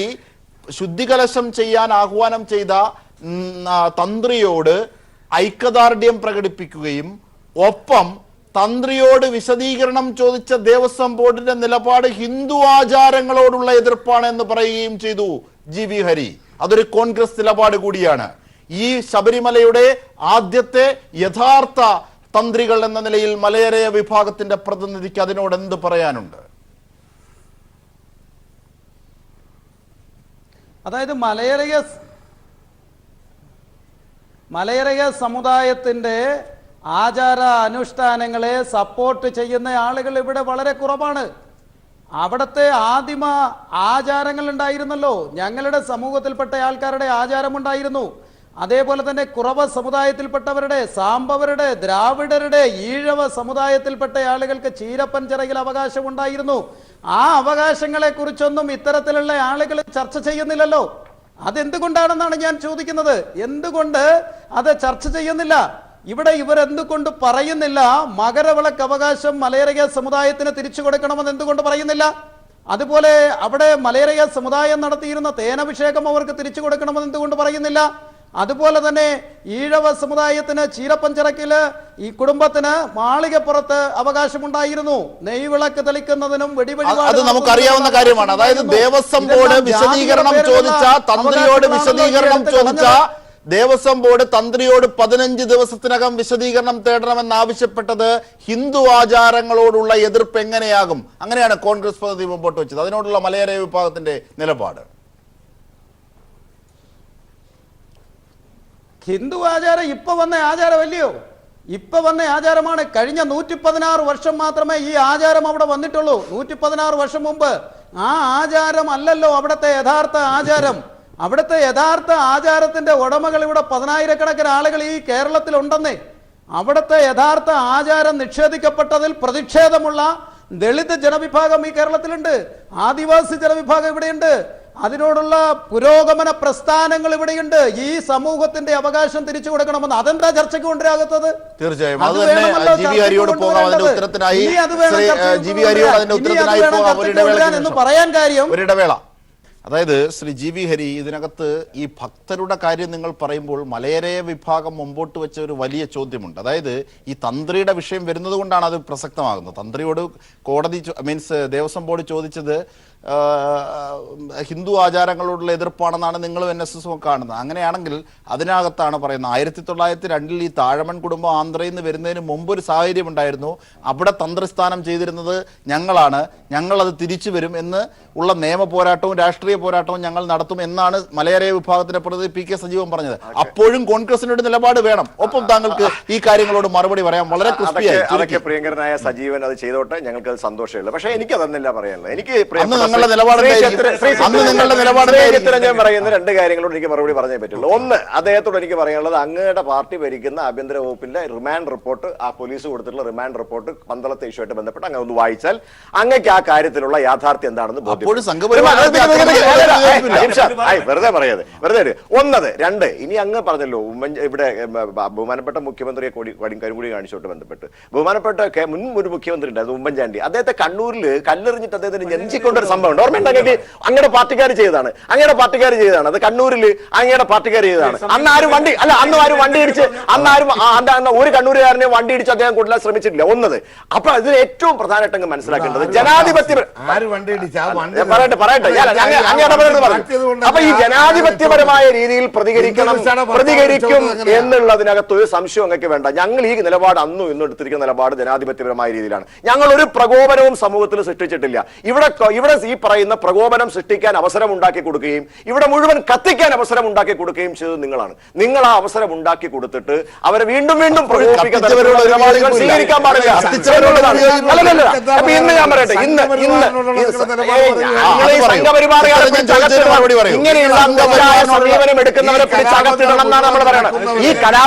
ശുദ്ധികലശം ചെയ്യാൻ ആഹ്വാനം ചെയ്ത തന്ത്രിയോട് ഐക്യദാർഢ്യം പ്രകടിപ്പിക്കുകയും ഒപ്പം തന്ത്രിയോട് വിശദീകരണം ചോദിച്ച ദേവസ്വം ബോർഡിന്റെ നിലപാട് ഹിന്ദു ആചാരങ്ങളോടുള്ള എതിർപ്പാണ് എന്ന് പറയുകയും ചെയ്തു GV ഹരി. അതൊരു കോൺഗ്രസ് നിലപാട് കൂടിയാണ്. ഈ ശബരിമലയുടെ ആദ്യത്തെ യഥാർത്ഥ തന്ത്രികൾ എന്ന നിലയിൽ മലയരയ വിഭാഗത്തിന്റെ പ്രതിനിധിക്ക് അതിനോട് എന്ത് പറയാനുണ്ട്? അതായത് മലയരയ സമുദായത്തിൻ്റെ ആചാര അനുഷ്ഠാനങ്ങളെ സപ്പോർട്ട് ചെയ്യുന്ന ആളുകൾ ഇവിടെ വളരെ കുറവാണ്. അവിടുത്തെ ആദിമ ആചാരങ്ങൾ ഉണ്ടായിരുന്നല്ലോ, ഞങ്ങളുടെ സമൂഹത്തിൽപ്പെട്ട ആൾക്കാരുടെ ആചാരമുണ്ടായിരുന്നു. അതേപോലെ തന്നെ കുറവ സമുദായത്തിൽപ്പെട്ടവരുടെ, സാമ്പവരുടെ, ദ്രാവിഡരുടെ, ഈഴവ സമുദായത്തിൽപ്പെട്ട ആളുകൾക്ക് ചീരപ്പൻ ചിറകിൽ അവകാശമുണ്ടായിരുന്നു. ആ അവകാശങ്ങളെ കുറിച്ചൊന്നും ഇത്തരത്തിലുള്ള ആളുകൾ ചർച്ച ചെയ്യുന്നില്ലല്ലോ. അതെന്തുകൊണ്ടാണെന്നാണ് ഞാൻ ചോദിക്കുന്നത്. എന്തുകൊണ്ട് അത് ചർച്ച ചെയ്യുന്നില്ല? ഇവിടെ ഇവരെന്തുകൊണ്ട് പറയുന്നില്ല മകരവിളക്ക് അവകാശം മലയരക സമുദായത്തിന് തിരിച്ചു കൊടുക്കണമെന്ന് എന്തുകൊണ്ട് പറയുന്നില്ല? അതുപോലെ അവിടെ മലയരക സമുദായം നടത്തിയിരുന്ന തേനഭിഷേകം അവർക്ക് തിരിച്ചു കൊടുക്കണമെന്ന് എന്തുകൊണ്ട് പറയുന്നില്ല? അതുപോലെ തന്നെ ഈഴവ സമുദായത്തിന് ചീരപ്പഞ്ചിറക്കില് ഈ കുടുംബത്തിന് മാളികപ്പുറത്ത് അവകാശമുണ്ടായിരുന്നു. നെയ്വിളക്ക് തെളിക്കുന്നതിനും അത് നമുക്കറിയാവുന്ന കാര്യമാണ്. അതായത് ദേവസ്വം ബോർഡ് വിശദീകരണം ചോദിച്ച തന്ത്രിയോട് വിശദീകരണം ചോദിച്ച ദേവസ്വം ബോർഡ് തന്ത്രിയോട് 15 ദിവസത്തിനകം വിശദീകരണം തേടണമെന്നാവശ്യപ്പെട്ടത് ഹിന്ദു ആചാരങ്ങളോടുള്ള എതിർപ്പ് എങ്ങനെയാകും? അങ്ങനെയാണ് കോൺഗ്രസ് പ്രതിനിധി മുമ്പോട്ട് വെച്ചത്. അതിനോടുള്ള മലയരയ വിഭാഗത്തിന്റെ നിലപാട്. ഹിന്ദു ആചാരം ഇപ്പൊ വന്ന ആചാരമല്ലയോ? ഇപ്പൊ വന്ന ആചാരമാണ്. കഴിഞ്ഞ 116 വർഷം മാത്രമേ ഈ ആചാരം അവിടെ വന്നിട്ടുള്ളൂ. 116 വർഷം മുമ്പ് ആ ആചാരം അല്ലല്ലോ അവിടുത്തെ യഥാർത്ഥ ആചാരം. അവിടുത്തെ യഥാർത്ഥ ആചാരത്തിന്റെ ഉടമകൾ ഇവിടെ 10,000-കണക്കിന് ആളുകൾ ഈ കേരളത്തിലുണ്ടെന്നേ. അവിടുത്തെ യഥാർത്ഥ ആചാരം നിഷേധിക്കപ്പെട്ടതിൽ പ്രതിഷേധമുള്ള ദളിത് ജനവിഭാഗം ഈ കേരളത്തിലുണ്ട്, ആദിവാസി ജനവിഭാഗം ഇവിടെയുണ്ട്, അതിനോടുള്ള പുരോഗമന പ്രസ്ഥാനങ്ങൾ ഇവിടെയുണ്ട്. ഈ സമൂഹത്തിന്റെ അവകാശം തിരിച്ചു കൊടുക്കണമെന്ന് അതെന്താ ചർച്ചയ്ക്ക് കൊണ്ടുവരാകത്തത്? തീർച്ചയായും അത് തന്നെ ജി.വി. ഹരിയോട് പോകാം. അതിന്റെ ഉത്തരത്തിനായി ജി.വി. ഹരിയോട് അതിന്റെ ഉത്തരത്തിനായി പോകാം. എന്ന് പറയാൻ കാര്യം ഒരിടവേള. അതായത് ശ്രീ ജി.വി. ഹരി, ഇതിനകത്ത് ഈ ഭക്തരുടെ കാര്യം നിങ്ങൾ പറയുമ്പോൾ മലയരയ വിഭാഗം മുമ്പോട്ട് വെച്ച ഒരു വലിയ ചോദ്യമുണ്ട്. അതായത് ഈ തന്ത്രിയുടെ വിഷയം വരുന്നത് കൊണ്ടാണ് അത് പ്രസക്തമാകുന്നത്. തന്ത്രിയോട് കോടതി ദേവസ്വം ബോർഡ് ചോദിച്ചത് ഹിന്ദു ആചാരങ്ങളോടുള്ള എതിർപ്പാണെന്നാണ് നിങ്ങളും NSS കാണുന്നത്. അങ്ങനെയാണെങ്കിൽ അതിനകത്താണ് പറയുന്നത് 1902 ഈ താഴമൺ കുടുംബം ആന്ധ്രയിൽ നിന്ന് വരുന്നതിന് മുമ്പ് ഒരു സാഹചര്യം ഉണ്ടായിരുന്നു. അവിടെ തന്ത്രിസ്ഥാനം ചെയ്തിരുന്നത് ഞങ്ങളാണ്, ഞങ്ങളത് തിരിച്ചു വരും എന്ന് ഉള്ള നിയമ പോരാട്ടവും രാഷ്ട്രീയ പോരാട്ടവും ഞങ്ങൾ നടത്തും എന്നാണ് മലയരയ വിഭാഗത്തിന്റെ പ്രതിനിധി പി.കെ. സജീവൻ പറഞ്ഞത്. അപ്പോഴും കോൺഗ്രസിനോട് നിലപാട് വേണം. ഒപ്പം താങ്കൾക്ക് ഈ കാര്യങ്ങളോട് മറുപടി പറയാം. വളരെ അതൊക്കെ പ്രിയങ്കരനായ സജീവൻ അത് ചെയ്തോട്ടെ, ഞങ്ങൾക്ക് അത് സന്തോഷമുള്ളൂ. പക്ഷേ എനിക്ക് അതൊന്നല്ല പറയാനുള്ളത്. എനിക്ക് നിങ്ങളുടെ നിലപാട് ഞാൻ പറയുന്ന 2 കാര്യങ്ങളോട് എനിക്ക് മറുപടി പറഞ്ഞേ പറ്റുള്ളൂ. ഒന്ന്, അദ്ദേഹത്തോട് എനിക്ക് പറയാനുള്ളത്, അങ്ങയുടെ പാർട്ടി ഭരിക്കുന്ന ആഭ്യന്തര വകുപ്പിന്റെ റിമാൻഡ് റിപ്പോർട്ട്, ആ പോലീസ് കൊടുത്തിട്ടുള്ള റിമാൻഡ് റിപ്പോർട്ട് പന്തളത്തെ ഇഷ്യൂമായിട്ട് ബന്ധപ്പെട്ട് അങ്ങനെ ഒന്ന് വായിച്ചാൽ അങ്ങക്ക് ആ കാര്യത്തിലുള്ള യാഥാർത്ഥ്യം എന്താണെന്ന് വെറുതെ പറയാതെ വെറുതെ. ഒന്നത്. 2, ഇനി അങ്ങ് പറഞ്ഞല്ലോ ഇവിടെ ബഹുമാനപ്പെട്ട മുഖ്യമന്ത്രിയെ കരിങ്കുടി കാണിച്ചോട്ട് ബന്ധപ്പെട്ട് ബഹുമാനപ്പെട്ട മുൻ ഒരു മുഖ്യമന്ത്രി ഉണ്ടായിരുന്നു ഉമ്മൻചാണ്ടി. അദ്ദേഹത്തെ കണ്ണൂരിൽ കല്ലെറിഞ്ഞിട്ട് അദ്ദേഹത്തിന് ഞെഞ്ചിക്കൊണ്ടൊരു സംഭവം ഓർമ്മയുണ്ടെങ്കിൽ അങ്ങയുടെ പാർട്ടിക്കാർ ചെയ്തതാണ്. അത് കണ്ണൂരിൽ അങ്ങയുടെ പാർട്ടിക്കാർ ചെയ്തതാണ്. അന്ന് ആരും വണ്ടി ഇടിച്ച് ഒരു കണ്ണൂരുകാരനെ വണ്ടി ഇടിച്ച് അദ്ദേഹം കൊണ്ടുവരാൻ ശ്രമിച്ചിട്ടില്ല. ഒന്നത്. അപ്പൊ ഇതിന് ഏറ്റവും പ്രധാനമായിട്ട് മനസ്സിലാക്കേണ്ടത് അപ്പൊ ഈ ജനാധിപത്യപരമായ രീതിയിൽ പ്രതികരിക്കും എന്നുള്ളതിനകത്ത് ഒരു സംശയം അങ്ങക്ക് വേണ്ട. ഞങ്ങൾ ഈ നിലപാട് അന്നും ഇന്നും എടുത്തിരിക്കുന്ന നിലപാട് ജനാധിപത്യപരമായ രീതിയിലാണ്. ഞങ്ങൾ ഒരു പ്രകോപനവും സമൂഹത്തിൽ സൃഷ്ടിച്ചിട്ടില്ല. ഇവിടെ ഈ പറയുന്ന പ്രകോപനം സൃഷ്ടിക്കാൻ അവസരം ഉണ്ടാക്കി കൊടുക്കുകയും ഇവിടെ മുഴുവൻ കത്തിക്കാൻ അവസരം ഉണ്ടാക്കി കൊടുക്കുകയും ചെയ്തത് നിങ്ങളാണ്. നിങ്ങൾ ആ അവസരം ഉണ്ടാക്കി കൊടുത്തിട്ട് അവരെ വീണ്ടും പ്രകോപിപ്പിക്കാൻ സ്വീകരിക്കാൻ പാടില്ല. ഇന്ന് ഞാൻ പറയട്ടെ, ഇങ്ങനെയുള്ള സമീപനം എടുക്കുന്നവരെ പിടിച്ചകത്തിടണം എന്നാണ് നമ്മൾ പറയുന്നത്. ഈ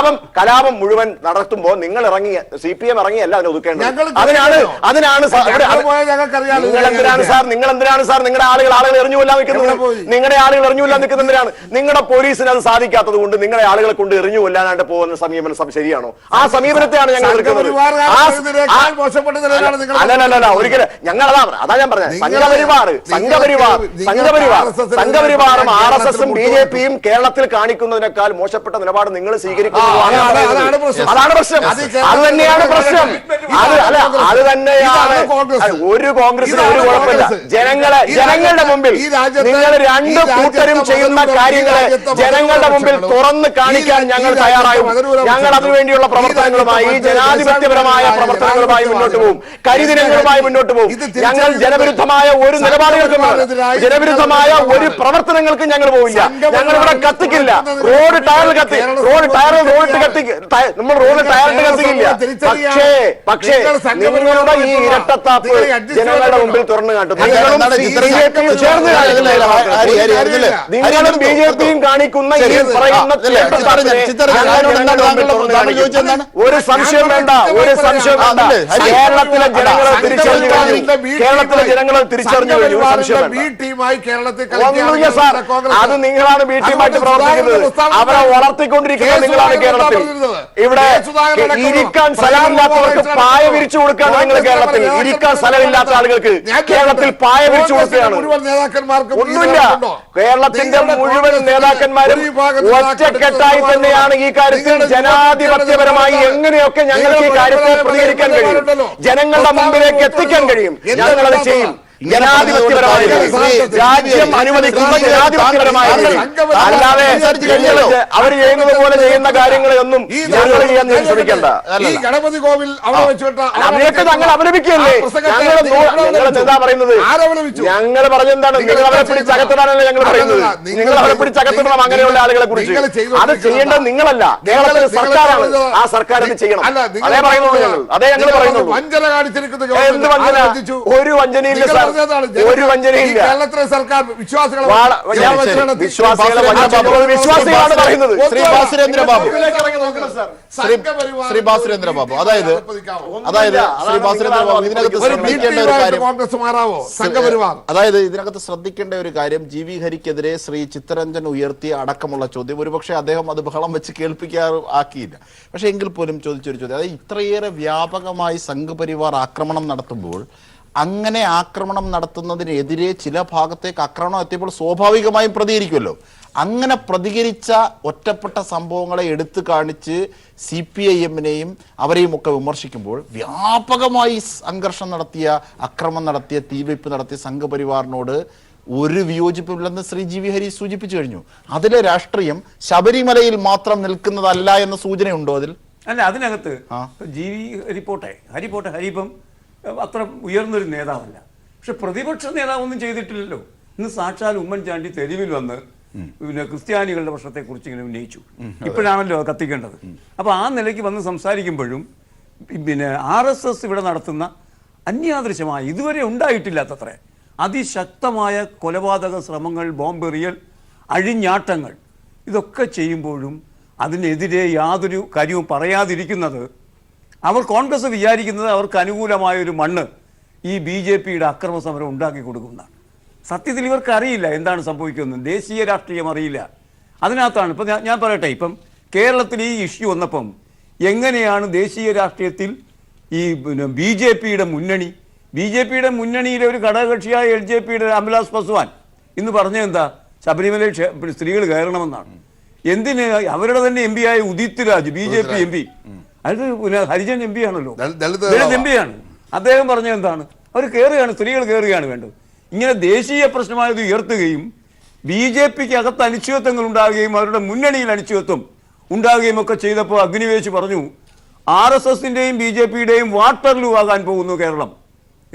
കലാപം മുഴുവൻ നടത്തുമ്പോൾ നിങ്ങൾ ഇറങ്ങി, CPM ഇറങ്ങിയല്ല അതിനെ ഒതുക്കേണ്ടത്. അതിനാണ് നിങ്ങൾ എന്തിനാണ് സാർ നിങ്ങളുടെ ആളുകൾ എറിഞ്ഞുകൊല്ലാൻ നിൽക്കുന്നത്? നിങ്ങളുടെ ആളുകൾ എറിഞ്ഞുകൊല്ലാൻ നിൽക്കുന്നതിനാണ്. നിങ്ങളുടെ പോലീസിന് അത് സാധിക്കാത്തത് കൊണ്ട് നിങ്ങളുടെ ആളുകളെ കൊണ്ട് എറിഞ്ഞു കൊല്ലാനായിട്ട് പോകുന്ന സമീപനം ശരിയാണോ? ആ സമീപനത്തെയാണ് ഞങ്ങൾ എതിർക്കുന്നത്. അല്ലല്ല, ഒരിക്കലും ഞങ്ങൾ അതാ ഞാൻ പറഞ്ഞത്. സംഘപരിവാറും RSSും BJPയും കേരളത്തിൽ കാണിക്കുന്നതിനേക്കാൾ മോശപ്പെട്ട നിലപാട് നിങ്ങൾ സ്വീകരിക്കുന്നതാണ്. അതാണ് പ്രശ്നം. അത് തന്നെയാണ് പ്രശ്നം. അത് തന്നെയാണ്. ഒരു കോൺഗ്രസിന് ഒരു കുഴപ്പമില്ല. ജനങ്ങൾ ജനങ്ങളുടെ മുമ്പിൽ നിങ്ങൾ രണ്ട് കൂട്ടരും ചെയ്യുന്ന കാര്യങ്ങളെ ജനങ്ങളുടെ മുമ്പിൽ തുറന്ന് കാണിക്കാൻ ഞങ്ങൾ തയ്യാറായും. ഞങ്ങൾ അതിനുവേണ്ടിയുള്ള പ്രവർത്തനങ്ങളുമായി, ജനാധിപത്യപരമായ പ്രവർത്തനങ്ങളുമായി മുന്നോട്ട് പോകും, കരിദിനങ്ങളുമായി മുന്നോട്ട് പോകും. ഞങ്ങൾ ജനവിരുദ്ധമായ ഒരു നിലപാടുകൾക്കും, ജനവിരുദ്ധമായ ഒരു പ്രവർത്തനങ്ങൾക്കും ഞങ്ങൾ പോവില്ല. ഞങ്ങൾ ഇവിടെ കത്തിക്കില്ല. റോഡ് ടയറിൽ കത്തി നമ്മൾ റോഡ് ടയറിട്ട് കത്തിക്കില്ല. പക്ഷേ നിങ്ങളുടെ ഈ ഇരട്ടത്താപ്പ് ജനങ്ങളുടെ മുമ്പിൽ തുറന്നു കാട്ടും. നിങ്ങളും ബി.ജെ.പിയും കാണിക്കുന്ന ഈ പറയുന്ന ഒരു സംശയം വേണ്ട, ഒരു സംശയം വേണ്ട. കേരളത്തിലെ ജനങ്ങളെ തിരിച്ചറിഞ്ഞു കഴിഞ്ഞു. കേരളത്തിലെ ജനങ്ങളെ തിരിച്ചറിഞ്ഞു കഴിഞ്ഞു. ഒരു സംശയം ഒന്നുമില്ല സാർ. അത് നിങ്ങളാണ് ബി ടീമായിട്ട് പ്രവർത്തിക്കുന്നത്. അവരെ വളർത്തിക്കൊണ്ടിരിക്കുന്നത് നിങ്ങളാണ് കേരളത്തിൽ. ഇവിടെ ഇരിക്കാൻ സ്ഥലമില്ലാത്തവർക്ക് പായ വിരിച്ചു കൊടുക്കുകയാണ് നിങ്ങൾ കേരളത്തിൽ. ഇരിക്കാൻ സ്ഥലമില്ലാത്ത ആളുകൾക്ക് കേരളത്തിൽ പായ വിരിച്ചു കൊടുക്കുകയാണ്. ഒന്നുമില്ല. കേരളത്തിന്റെ മുഴുവൻ നേതാക്കന്മാരും ഒറ്റക്കെട്ടായി തന്നെയാണ് ഈ കാര്യത്തിൽ ജനാധിപത്യപരമായി എങ്ങനെയൊക്കെ ഞങ്ങൾക്ക് ഈ കാര്യത്തിൽ പ്രതികരിക്കാൻ കഴിയും, ജനങ്ങളുടെ മുമ്പിലേക്ക് എത്തിക്കാൻ കഴിയും, ഞങ്ങളത് ചെയ്യും. ജനാധിപത്യപരമായ രാജ്യം അനുവദിക്കുന്ന ജനാധിപത്യപരമായ അല്ലാതെ അവർ ചെയ്യുന്നത് പോലെ ചെയ്യുന്ന കാര്യങ്ങളെയൊന്നും ഞങ്ങൾ ചെയ്യാൻ ശ്രമിക്കണ്ട. ഗണപതി കോവിൽ അതിനൊക്കെ ഞങ്ങൾ അപലപിക്കല്ലേ? ഞങ്ങൾ എന്താ പറയുന്നത്? ഞങ്ങൾ പറഞ്ഞെന്താണ്? നിങ്ങൾ അവരെ പിടിച്ചകത്തിടാനല്ലേ ഞങ്ങൾ പറയുന്നത്? നിങ്ങൾ അവരെ പിടിച്ചകത്തിടണം അങ്ങനെയുള്ള ആളുകളെ കുറിച്ച്. അത് ചെയ്യേണ്ടത് നിങ്ങളല്ല, കേരളത്തിലെ സർക്കാരാണ്. ആ സർക്കാർ അത് ചെയ്യണം. അതേ പറയുന്നുള്ളൂ ഞങ്ങൾ, അതേ ഞങ്ങൾ പറയുന്നുള്ളൂ. വഞ്ചന കാണിച്ചിരിക്കുന്നത് എന്ത് വഞ്ചന? ഒരു വഞ്ചനയില്ല സാർ, ഒരു വഞ്ചനയില്ല. കേരളത്തിലെ സർക്കാർ വിശ്വാസികളാണ് പറയുന്നത്. ശ്രീ ബാസുരേന്ദ്ര ബാബു, അതായത് ശ്രീ ബാസുരേന്ദ്ര ബാബു, ഇതിനകത്ത് ശ്രദ്ധിക്കേണ്ട ഒരു കാര്യം, അതായത് ഇതിനകത്ത് ശ്രദ്ധിക്കേണ്ട ഒരു കാര്യം, ജി വി ഹരിക്കെതിരെ ശ്രീ ചിത്തരഞ്ജൻ ഉയർത്തിയ അടക്കമുള്ള ചോദ്യം, ഒരുപക്ഷെ അദ്ദേഹം അത് ബഹളം വെച്ച് ആക്കിയില്ല. പക്ഷെ എങ്കിൽ പോലും ചോദിച്ചൊരു ചോദ്യം, അതായത് ഇത്രയേറെ വ്യാപകമായി സംഘപരിവാർ ആക്രമണം നടത്തുമ്പോൾ, അങ്ങനെ ആക്രമണം നടത്തുന്നതിനെതിരെ ചില ഭാഗത്തേക്ക് ആക്രമണം എത്തിയപ്പോൾ സ്വാഭാവികമായും പ്രതികരിക്കുമല്ലോ. അങ്ങനെ പ്രതികരിച്ച ഒറ്റപ്പെട്ട സംഭവങ്ങളെ എടുത്തു കാണിച്ച് CPIM-നെയും അവരെയും ഒക്കെ വിമർശിക്കുമ്പോൾ, വ്യാപകമായി സംഘർഷം നടത്തിയ, അക്രമം നടത്തിയ, തീവെയ്പ്പ് നടത്തിയ സംഘപരിവാറിനോട് ഒരു വിയോജിപ്പില്ലെന്ന് ശ്രീ ജി വി ഹരി സൂചിപ്പിച്ചു കഴിഞ്ഞു. അതിലെ രാഷ്ട്രീയം ശബരിമലയിൽ മാത്രം നിൽക്കുന്നതല്ല എന്ന സൂചനയുണ്ടോ അതിൽ? അല്ല, അതിനകത്ത് ജി വി ഹരിപ്പം അത്ര ഉയർന്നൊരു നേതാവല്ല. പക്ഷെ പ്രതിപക്ഷ നേതാവൊന്നും ചെയ്തിട്ടില്ലല്ലോ. ഇന്ന് സാക്ഷാൽ ഉമ്മൻചാണ്ടി തെരുവിൽ വന്ന് പിന്നെ ക്രിസ്ത്യാനികളുടെ പ്രശ്നത്തെക്കുറിച്ച് ഇങ്ങനെ ഉന്നയിച്ചു. ഇപ്പോഴാണല്ലോ കത്തിക്കേണ്ടത്. അപ്പോൾ ആ നിലയ്ക്ക് വന്ന് സംസാരിക്കുമ്പോഴും പിന്നെ RSS ഇവിടെ നടത്തുന്ന അന്യാദൃശമായ, ഇതുവരെ ഉണ്ടായിട്ടില്ലാത്തത്ര അതിശക്തമായ കൊലപാതക ശ്രമങ്ങൾ, ബോംബെറിയൽ, അഴിഞ്ഞാട്ടങ്ങൾ, ഇതൊക്കെ ചെയ്യുമ്പോഴും അതിനെതിരെ യാതൊരു കാര്യവും പറയാതിരിക്കുന്നത്, അവർ കോൺഗ്രസ് വിചാരിക്കുന്നത് അവർക്ക് അനുകൂലമായൊരു മണ്ണ് ഈ BJP-യുടെ അക്രമ സമരം ഉണ്ടാക്കി കൊടുക്കുന്നതാണ്. സത്യത്തിൽ ഇവർക്ക് അറിയില്ല എന്താണ് സംഭവിക്കുന്നത്, ദേശീയ രാഷ്ട്രീയം അറിയില്ല. അതിനകത്താണ് ഇപ്പം ഞാൻ പറയട്ടെ, ഇപ്പം കേരളത്തിൽ ഈ ഇഷ്യൂ വന്നപ്പം എങ്ങനെയാണ് ദേശീയ രാഷ്ട്രീയത്തിൽ ഈ പിന്നെ BJP-യുടെ മുന്നണിയിലെ ഒരു ഘടകകക്ഷിയായ LJP-യുടെ രാംവിലാസ് പാസ്വാൻ ഇന്ന് പറഞ്ഞത് എന്താ? ശബരിമലയിൽ സ്ത്രീകൾ കയറണമെന്നാണ്. എന്തിന്? അവരുടെ തന്നെ MP ആയ ഉദിത് രാജ്, BJP MP, അത് പിന്നെ ഹരിജൻ MP ആണല്ലോ, ദളിത് MP ആണ്. അദ്ദേഹം പറഞ്ഞത് എന്താണ്? അവർ കയറുകയാണ്, സ്ത്രീകൾ കയറുകയാണ് വേണ്ടത്. ഇങ്ങനെ ദേശീയ പ്രശ്നമായത് ഉയർത്തുകയും BJP-ക്ക് അകത്ത് അനിശ്ചിതത്വങ്ങൾ ഉണ്ടാകുകയും അവരുടെ മുന്നണിയിൽ അനിശ്ചിതത്വം ഉണ്ടാകുകയും ഒക്കെ ചെയ്തപ്പോൾ അഗ്നിവേശ് പറഞ്ഞു, RSS-ന്റെയും BJP-യുടെയും വാട്ടർലൂ ആകാൻ പോകുന്നു കേരളം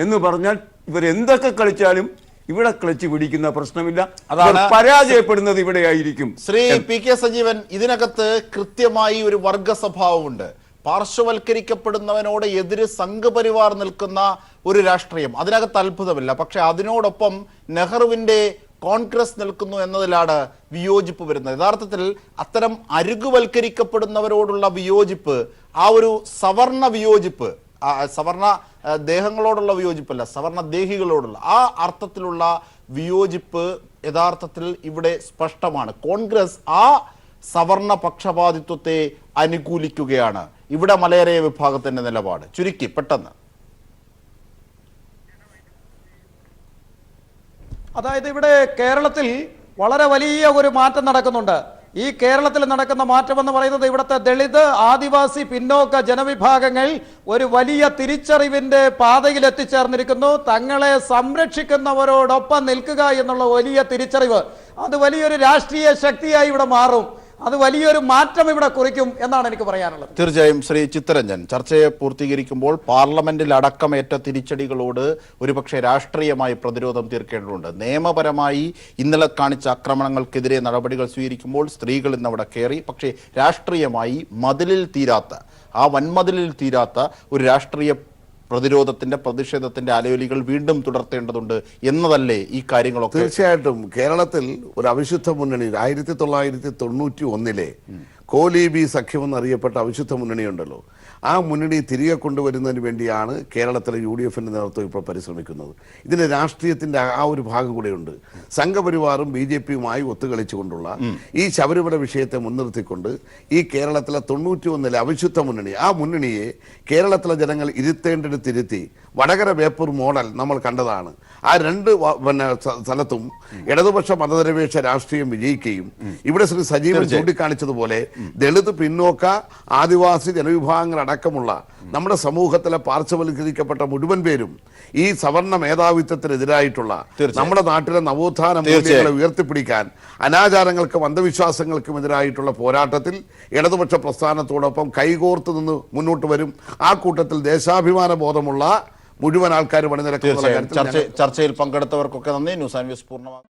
എന്ന് പറഞ്ഞാൽ ഇവരെന്തൊക്കെ കളിച്ചാലും ഇവിടെ കളിച്ച് പിടിക്കുന്ന പ്രശ്നമില്ല, അതാണ് പരാജയപ്പെടുന്നത് ഇവിടെയായിരിക്കും. ശ്രീ PK സജീവൻ, ഇതിനകത്ത് കൃത്യമായി ഒരു വർഗ സ്വഭാവമുണ്ട്. പാർശ്വവൽക്കരിക്കപ്പെടുന്നവനോട് എതിര് സംഘപരിവാർ നിൽക്കുന്ന ഒരു രാഷ്ട്രീയം, അതിനകത്ത് അത്ഭുതമില്ല. പക്ഷെ അതിനോടൊപ്പം നെഹ്റുവിന്റെ കോൺഗ്രസ് നിൽക്കുന്നു എന്നതിലാണ് വിയോജിപ്പ് വരുന്നത്. യഥാർത്ഥത്തിൽ അത്തരം അരുകുവൽക്കരിക്കപ്പെടുന്നവരോടുള്ള വിയോജിപ്പ്, ആ ഒരു സവർണ വിയോജിപ്പ്, സവർണ ദേഹങ്ങളോടുള്ള വിയോജിപ്പല്ല, സവർണ ദേഹികളോടുള്ള ആ അർത്ഥത്തിലുള്ള വിയോജിപ്പ് യഥാർത്ഥത്തിൽ ഇവിടെ സ്പഷ്ടമാണ്. കോൺഗ്രസ് ആ സവർണ പക്ഷപാതിത്വത്തെ അനുകൂലിക്കുകയാണ്. ഇവിടെ മലയരയ വിഭാഗത്തിന്റെ നിലപാട് ചുരുക്കി പെട്ടെന്ന്, അതായത് ഇവിടെ കേരളത്തിൽ വളരെ വലിയ ഒരു മാറ്റം നടക്കുന്നുണ്ട്. ഈ കേരളത്തിൽ നടക്കുന്ന മാറ്റമെന്ന് പറയുന്നത് ഇവിടുത്തെ ദളിത്, ആദിവാസി, പിന്നോക്ക ജനവിഭാഗങ്ങൾ ഒരു വലിയ തിരിച്ചറിവിന്റെ പാതയിൽ എത്തിച്ചേർന്നിരിക്കുന്നു. തങ്ങളെ സംരക്ഷിക്കുന്നവരോടൊപ്പം നിൽക്കുക എന്നുള്ള വലിയ തിരിച്ചറിവ്, അത് വലിയൊരു രാഷ്ട്രീയ ശക്തിയായി ഇവിടെ മാറും. അത് വലിയൊരു മാറ്റം ഇവിടെ കുറിക്കും എന്നാണ് എനിക്ക് പറയാനുള്ളത്. തീർച്ചയായും ശ്രീ ചിത്തരഞ്ജൻ, ചർച്ചയെ പൂർത്തീകരിക്കുമ്പോൾ പാർലമെന്റിൽ അടക്കമേറ്റ തിരിച്ചടികളോട് ഒരുപക്ഷെ രാഷ്ട്രീയമായി പ്രതിരോധം തീർക്കേണ്ടതുണ്ട്. നിയമപരമായി ഇന്നലെ കാണിച്ച ആക്രമണങ്ങൾക്കെതിരെ നടപടികൾ സ്വീകരിക്കുമ്പോൾ സ്ത്രീകൾ ഇന്ന് അവിടെ കയറി. പക്ഷേ രാഷ്ട്രീയമായി മതിലിൽ തീരാത്ത, ആ വൻമതിലിൽ തീരാത്ത ഒരു രാഷ്ട്രീയ പ്രതിരോധത്തിന്റെ, പ്രതിഷേധത്തിന്റെ അലയൊലികൾ വീണ്ടും തുടർത്തേണ്ടതുണ്ട് എന്നതല്ലേ ഈ കാര്യങ്ങളൊക്കെ? തീർച്ചയായിട്ടും കേരളത്തിൽ ഒരു അവിശുദ്ധ മുന്നണി 1991 കോലീബി സഖ്യം എന്നറിയപ്പെട്ട അവിശുദ്ധ മുന്നണിയുണ്ടല്ലോ, ആ മുന്നണി തിരികെ കൊണ്ടുവരുന്നതിന് വേണ്ടിയാണ് കേരളത്തിലെ UDFന്റെ നേതൃത്വം ഇപ്പോൾ പരിശ്രമിക്കുന്നത്. ഇതിന് രാഷ്ട്രീയത്തിന്റെ ആ ഒരു ഭാഗം കൂടെയുണ്ട്. സംഘപരിവാറും BJPയുമായി ഒത്തുകളിച്ചുകൊണ്ടുള്ള ഈ ശബരിമല വിഷയത്തെ മുൻനിർത്തിക്കൊണ്ട് ഈ കേരളത്തിലെ 91 അവിശുദ്ധ മുന്നണി, ആ മുന്നണിയെ കേരളത്തിലെ ജനങ്ങൾ ഇരുത്തേണ്ടിരുത്തി വടകര വേപ്പൂർ മോഡൽ നമ്മൾ കണ്ടതാണ്. ആ രണ്ട് സ്ഥലത്തും ഇടതുപക്ഷ മതനിരപേക്ഷ രാഷ്ട്രീയം വിജയിക്കുകയും ഇവിടെ ശ്രീ സജീവൻ ചൂണ്ടിക്കാണിച്ചതുപോലെ ദളിത്, പിന്നോക്ക, ആദിവാസി ജനവിഭാഗങ്ങൾ അടക്കമുള്ള നമ്മുടെ സമൂഹത്തിലെ പാർശ്വവൽക്കരിക്കപ്പെട്ട മുഴുവൻ പേരും ഈ സവർണ മേധാവിത്വത്തിനെതിരായിട്ടുള്ള നമ്മുടെ നാട്ടിലെ നവോത്ഥാന മൂല്യങ്ങളെ ഉയർത്തിപ്പിടിക്കാൻ, അനാചാരങ്ങൾക്കും അന്ധവിശ്വാസങ്ങൾക്കും എതിരായിട്ടുള്ള പോരാട്ടത്തിൽ ഇടതുപക്ഷ പ്രസ്ഥാനത്തോടൊപ്പം കൈകോർത്ത് നിന്ന് മുന്നോട്ട് വരും. ആ കൂട്ടത്തിൽ ദേശാഭിമാന ബോധമുള്ള മുഴുവൻ ആൾക്കാരും അണിനിരക്കുന്ന ചർച്ചയിൽ പങ്കെടുത്തവർക്കൊക്കെ നന്ദി. News and views പൂർണ്ണമാകും.